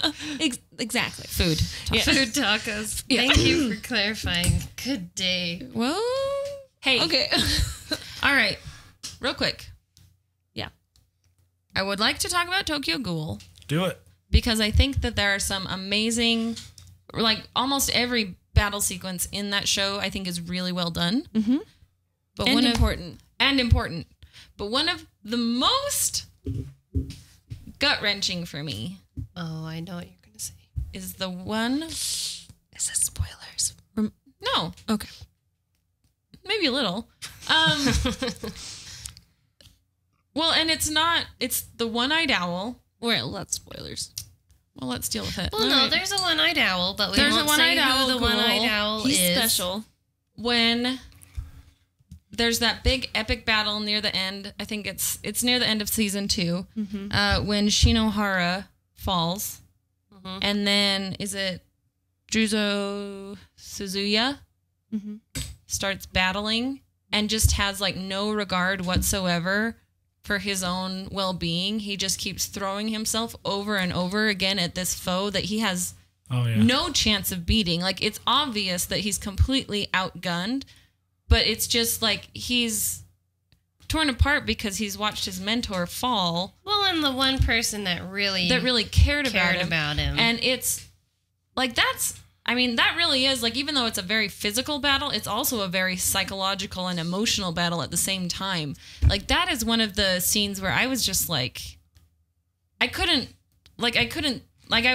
Exactly. Food. food tacos. Thank you for clarifying. Good day. Well, Hey. okay. All right. Real quick. Yeah. I would like to talk about Tokyo Ghoul do it. because I think that there are some amazing, like almost every battle sequence in that show I think is really well done. Mm-hmm. But And important. important. But one of the most gut-wrenching for me Oh, I know what you're going to say. is the one. Is this spoilers? No, Okay. maybe a little. Well, and it's the one-eyed owl. Well, that's spoilers. Well, let's deal with it. Well, no, there's a one-eyed owl, but we There's a won't one-eyed say owl who the ghoul. one-eyed owl He's is. special. When there's that big epic battle near the end, I think it's near the end of season 2, when Shinohara falls, and then is it Juzo Suzuya starts battling and just has like no regard whatsoever for his own well-being. He just keeps throwing himself over and over again at this foe that he has Oh yeah. no chance of beating. Like it's obvious that he's completely outgunned, but it's just like he's torn apart because he's watched his mentor fall Well, and the one person that really cared cared about about him. And it's like that really is like, even though it's a very physical battle, it's also a very psychological and emotional battle at the same time. Like that is one of the scenes where I was just like, I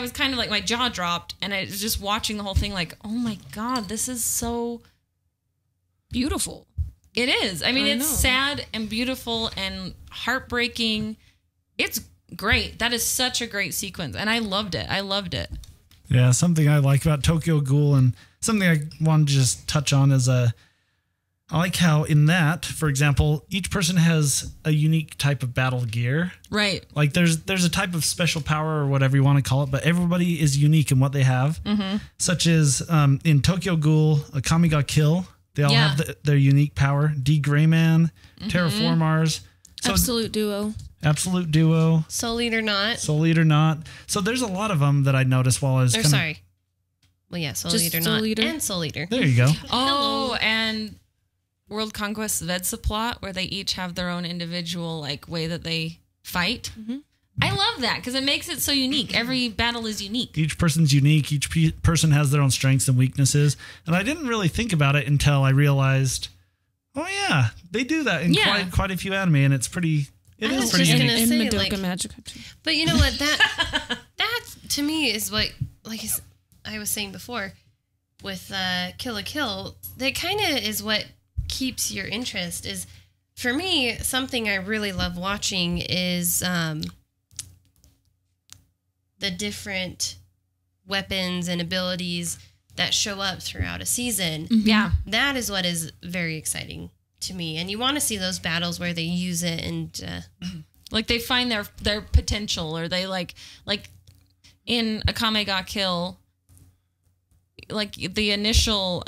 was kind of like my jaw dropped and I was just watching the whole thing like, oh my God, this is so Beautiful. It is. I mean, it's know. sad and beautiful and heartbreaking. It's great. That is such a great sequence, and I loved it. Yeah, something I like about Tokyo Ghoul, and something I wanted to just touch on is I like how in that, for example, each person has a unique type of battle gear. Right. Like there's a type of special power or whatever you want to call it, but everybody is unique in what they have. Mm-hmm. Such as in Tokyo Ghoul, Akame ga Kill, they all have their unique power. D Grayman, Terraformars, Absolute Duo. Absolute Duo, Soul Eater Not. Soul Eater Not. So there's a lot of them that I noticed while I was Well, yeah, Soul Just Eater Soul Not Eater? and Soul Eater. There you go. Oh, and World Conquest Vedsaplot, where they each have their own individual like way that they fight. Mm-hmm. I love that because it makes it so unique. Every battle is unique. Each person's unique. Each person has their own strengths and weaknesses. And I didn't really think about it until I realized, oh yeah, they do that in quite a few anime, and it's pretty. It I is was pretty just unique. gonna And say, Madoka like, Magica too. But you know what? That to me is what, like I was saying before, with Kill la Kill, that kind of is what keeps your interest. Is for me something I really love watching is the different weapons and abilities that show up throughout a season. Yeah. That is what is very exciting to me, and you want to see those battles where they use it and Like they find their potential, or they like in Akame ga Kill, like the initial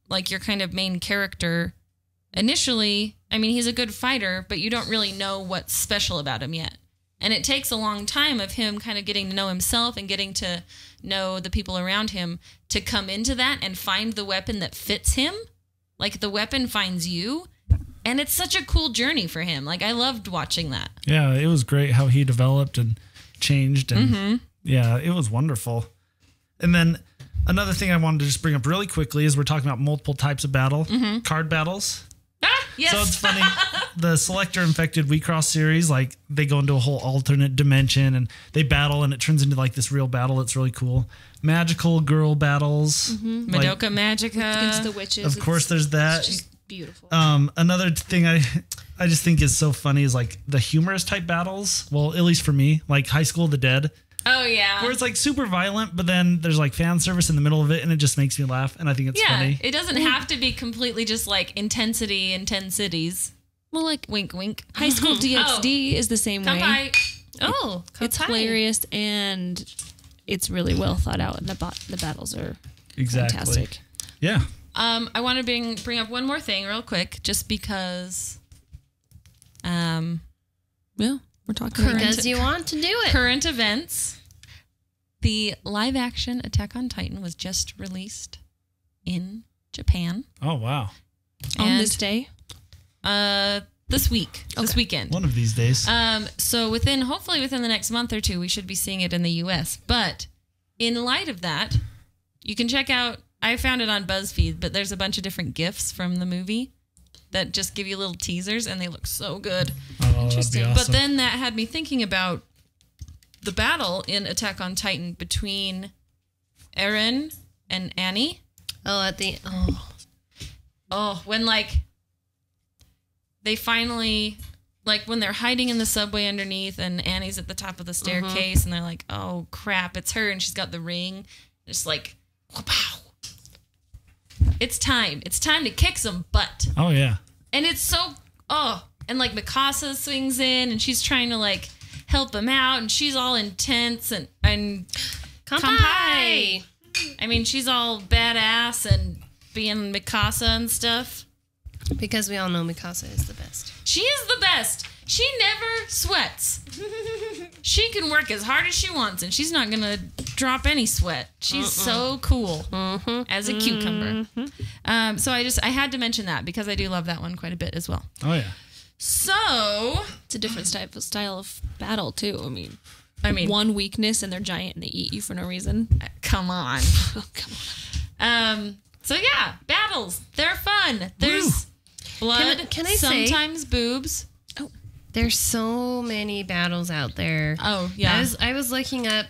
like your kind of main character initially, I mean, he's a good fighter, but you don't really know what's special about him yet. And it takes a long time of him kind of getting to know himself and getting to know the people around him to come into that and find the weapon that fits him. Like the weapon finds you. And it's such a cool journey for him. Like I loved watching that. Yeah, it was great how he developed and changed, and yeah, it was wonderful. And then another thing I wanted to just bring up really quickly is we're talking about multiple types of battle, card battles. Ah, yes. So it's funny, the Selector Infected Wecross series, like they go into a whole alternate dimension and they battle, and it turns into like this real battle. It's really cool. Magical girl battles, like, Madoka Magica. Against the witches. of course, there's that. It's just beautiful. Another thing I just think is so funny is like the humorous type battles. Well, at least for me, like High School of the Dead, Oh, yeah. where it's like super violent, but then there's like fan service in the middle of it, and it just makes me laugh, and I think it's funny. It doesn't have to be completely just like intensity in 10 cities. Well, like Wink, wink. High School DxD is the same way. Kampai. oh, It's Kampai. hilarious and it's really well thought out, and the battles are Exactly. fantastic. Yeah. I want to bring up one more thing real quick, just because Yeah, we're talking Current- about Because you want to do it. current events. The live action Attack on Titan was just released in Japan. Oh wow. on And, this day. this weekend. One of these days. So hopefully within the next month or two, we should be seeing it in the US. But in light of that, you can check out, I found it on BuzzFeed, but there's a bunch of different GIFs from the movie that just give you little teasers, and they look so good. Oh, that'd be awesome. But then that had me thinking about the battle in Attack on Titan between Eren and Annie. Oh, at the When like they finally, like when they're hiding in the subway underneath and Annie's at the top of the staircase and they're like, oh crap, it's her, and she's got the ring. Just like, wow. It's time. It's time to kick some butt. Oh yeah. And it's so, and like Mikasa swings in and she's trying to like help him out, and she's all intense and Kampai. I mean, she's all badass and being Mikasa and stuff. Because we all know Mikasa is the best. She is the best. She never sweats. She can work as hard as she wants, and she's not going to drop any sweat. She's so cool as a cucumber. So I had to mention that because I do love that one quite a bit as well. Oh yeah. So, It's a different style of battle too. I mean, One weakness and they're giant and they eat you for no reason. come on. Oh, come on. So yeah, battles. They're fun. There's blood. Can I say- sometimes boobs. There's so many battles out there. Oh yeah. I was looking up,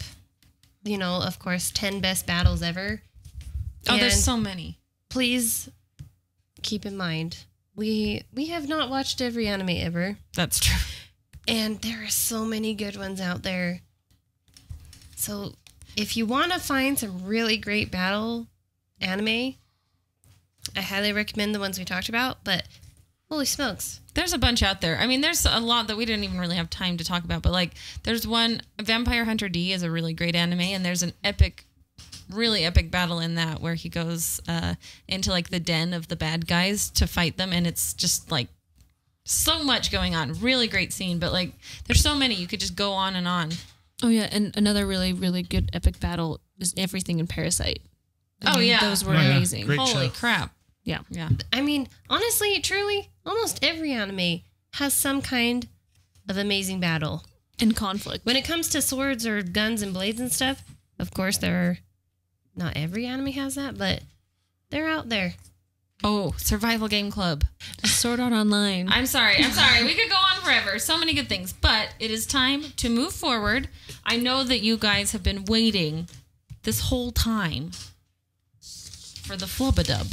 of course, 10 best battles ever. There's And so many. please keep in mind we have not watched every anime ever. That's true. And there are so many good ones out there. So if you want to find some really great battle anime, I highly recommend the ones we talked about, but holy smokes. There's a bunch out there. I mean, there's a lot that we didn't even really have time to talk about, but like there's one, Vampire Hunter D is a really great anime, and there's an really epic battle in that where he goes into like the den of the bad guys to fight them, and it's just like so much going on. Really great scene, but like there's so many, you could just go on and on. Oh yeah, and another really, really good epic battle is Everything in Parasite. I mean, those were amazing. Great Holy show. crap. Yeah. Yeah. I mean, honestly, truly, almost every anime has some kind of amazing battle. And conflict. When it comes to swords or guns and blades and stuff, of course, not every anime has that, but they're out there. Oh, Survival Game Club. Sword Art Online. I'm sorry. We could go on forever. So many good things. But it is time to move forward. I know that you guys have been waiting this whole time for the Flubadub.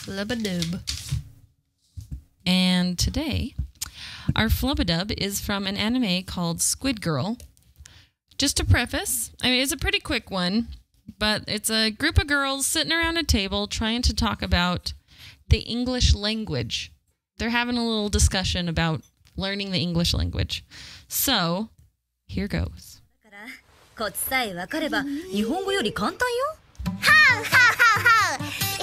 Flubadub. And today, our Flubadub is from an anime called Squid Girl. Just to preface, I mean, it's a pretty quick one, but it's a group of girls sitting around a table trying to talk about the English language. They're having a little discussion about learning the English language. So, here goes. コツさえ分かれば日本語より簡単よ。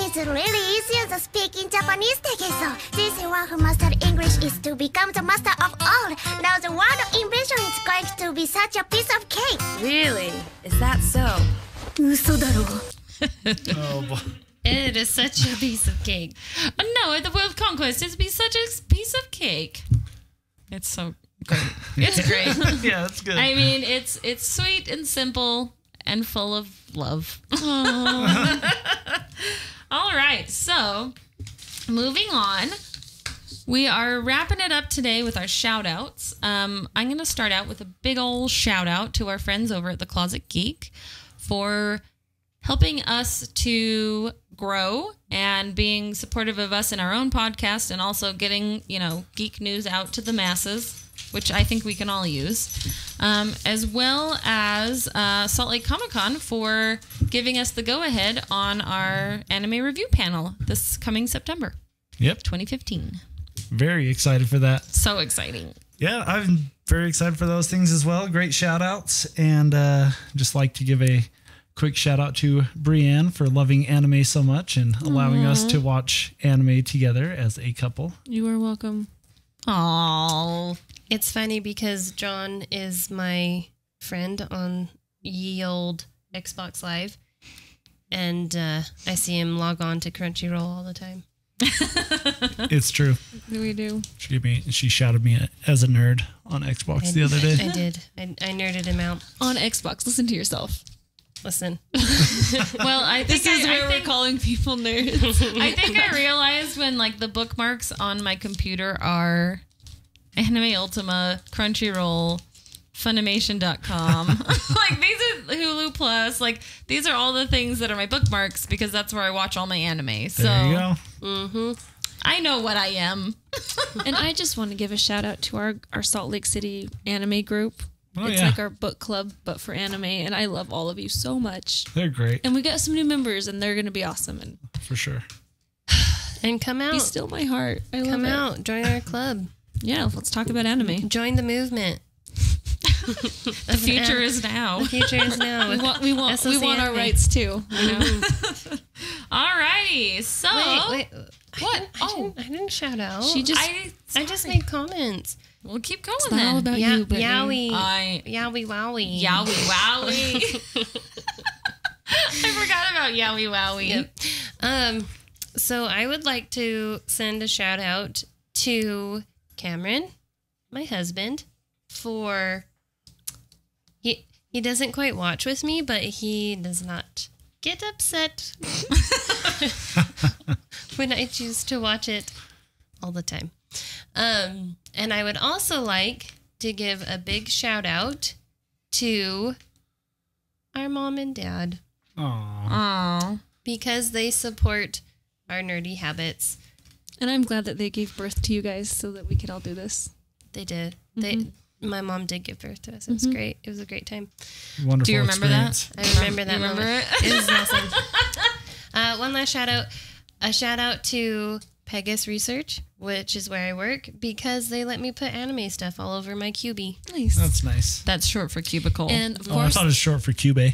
It's really easier than speaking Japanese, Tegeso. This one who mastered English is to become the master of all. Now the world invention is going to be such a piece of cake. Really? Is that so? 嘘だろ。 Oh boy. It is such a piece of cake. No, the world conquest is to be such a piece of cake. It's so great. It's great. Yeah, that's good. I mean, it's sweet and simple and full of love. All right, so moving on. We are wrapping it up today with our shout outs. I'm going to start out with a big old shout out to our friends over at The Closet Geek for helping us to grow and being supportive of us in our own podcast, and also getting, geek news out to the masses, which I think we can all use, as well as Salt Lake Comic Con for giving us the go-ahead on our anime review panel this coming September. Yep. 2015. Very excited for that. So exciting. Yeah, I'm very excited for those things as well. Great shout outs. And just like to give a quick shout out to Brienne for loving anime so much and allowing us to watch anime together as a couple. You are welcome. Aww. It's funny because John is my friend on ye old Xbox Live, and I see him log on to Crunchyroll all the time. It's true. We do. She shouted me as a nerd on Xbox the other day. I did. I nerded him out. On Xbox. Listen to yourself. Listen. Well, I think we're calling people nerds. I think I realized when like the bookmarks on my computer are Anime Ultima, Crunchyroll, Funimation.com. Like these are Hulu Plus. Like these are all the things that are my bookmarks because that's where I watch all my anime. So There you go. I know what I am. And I just want to give a shout out to our Salt Lake City anime group. Oh, It's yeah. like our book club, but for anime. And I love all of you so much. They're great, And we got some new members, and they're going to be awesome. And for sure. And come be out. still my heart. I love Come it. out. Join our club. Yeah, let's talk about anime. Join the movement. The future is now. The future is now. We want SOC our anime. rights too. You know? Alrighty. So Wait. what? I didn't shout out. She just I just made comments. We'll keep going it's not then. all about you, but Yowie. I Yowie wowie. Yowie wowie. I forgot about Yowie wowie. Yep. So I would like to send a shout out to Cameron, my husband, for he doesn't quite watch with me, but he does not get upset when I choose to watch it all the time. And I would also like to give a big shout out to our mom and dad Aww. Aw. because they support our nerdy habits. And I'm glad that they gave birth to you guys so that we could all do this. They did. My mom did give birth to us. It was great. It was a great time. Wonderful. Do you remember experience. I remember that remember moment. It was awesome. One last shout out. A shout out to Pegasus Research, which is where I work, because they let me put anime stuff all over my QB. Nice. That's nice. That's short for cubicle. And of I course, thought it was short for Cube. My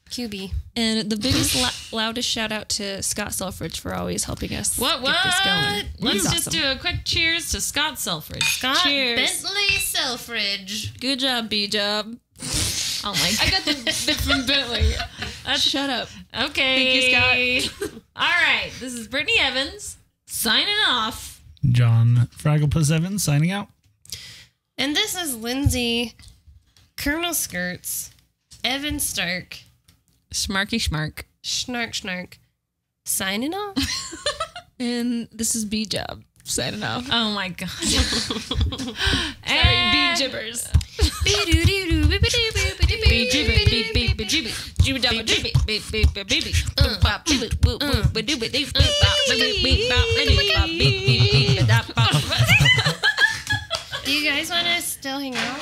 QB. and the biggest, loudest shout out to Scott Selfridge for always helping us what? get this going. Let's He's just awesome. do a quick cheers to Scott Selfridge. Scott Cheers. Bentley Selfridge. Good job, B-Job. Oh my! I got the bit from Bentley. Shut up. Okay. Thank you, Scott. All right. This is Brittany Evans signing off. John Fragglepuss Evans signing out. And this is Lindsay, Colonel Skirts, Evan Stark, Schmarky schmark. Snark, signing off. And this is B-Job signing off. Oh my god. Sorry, B-Jibbers. Do you guys want to still hang out?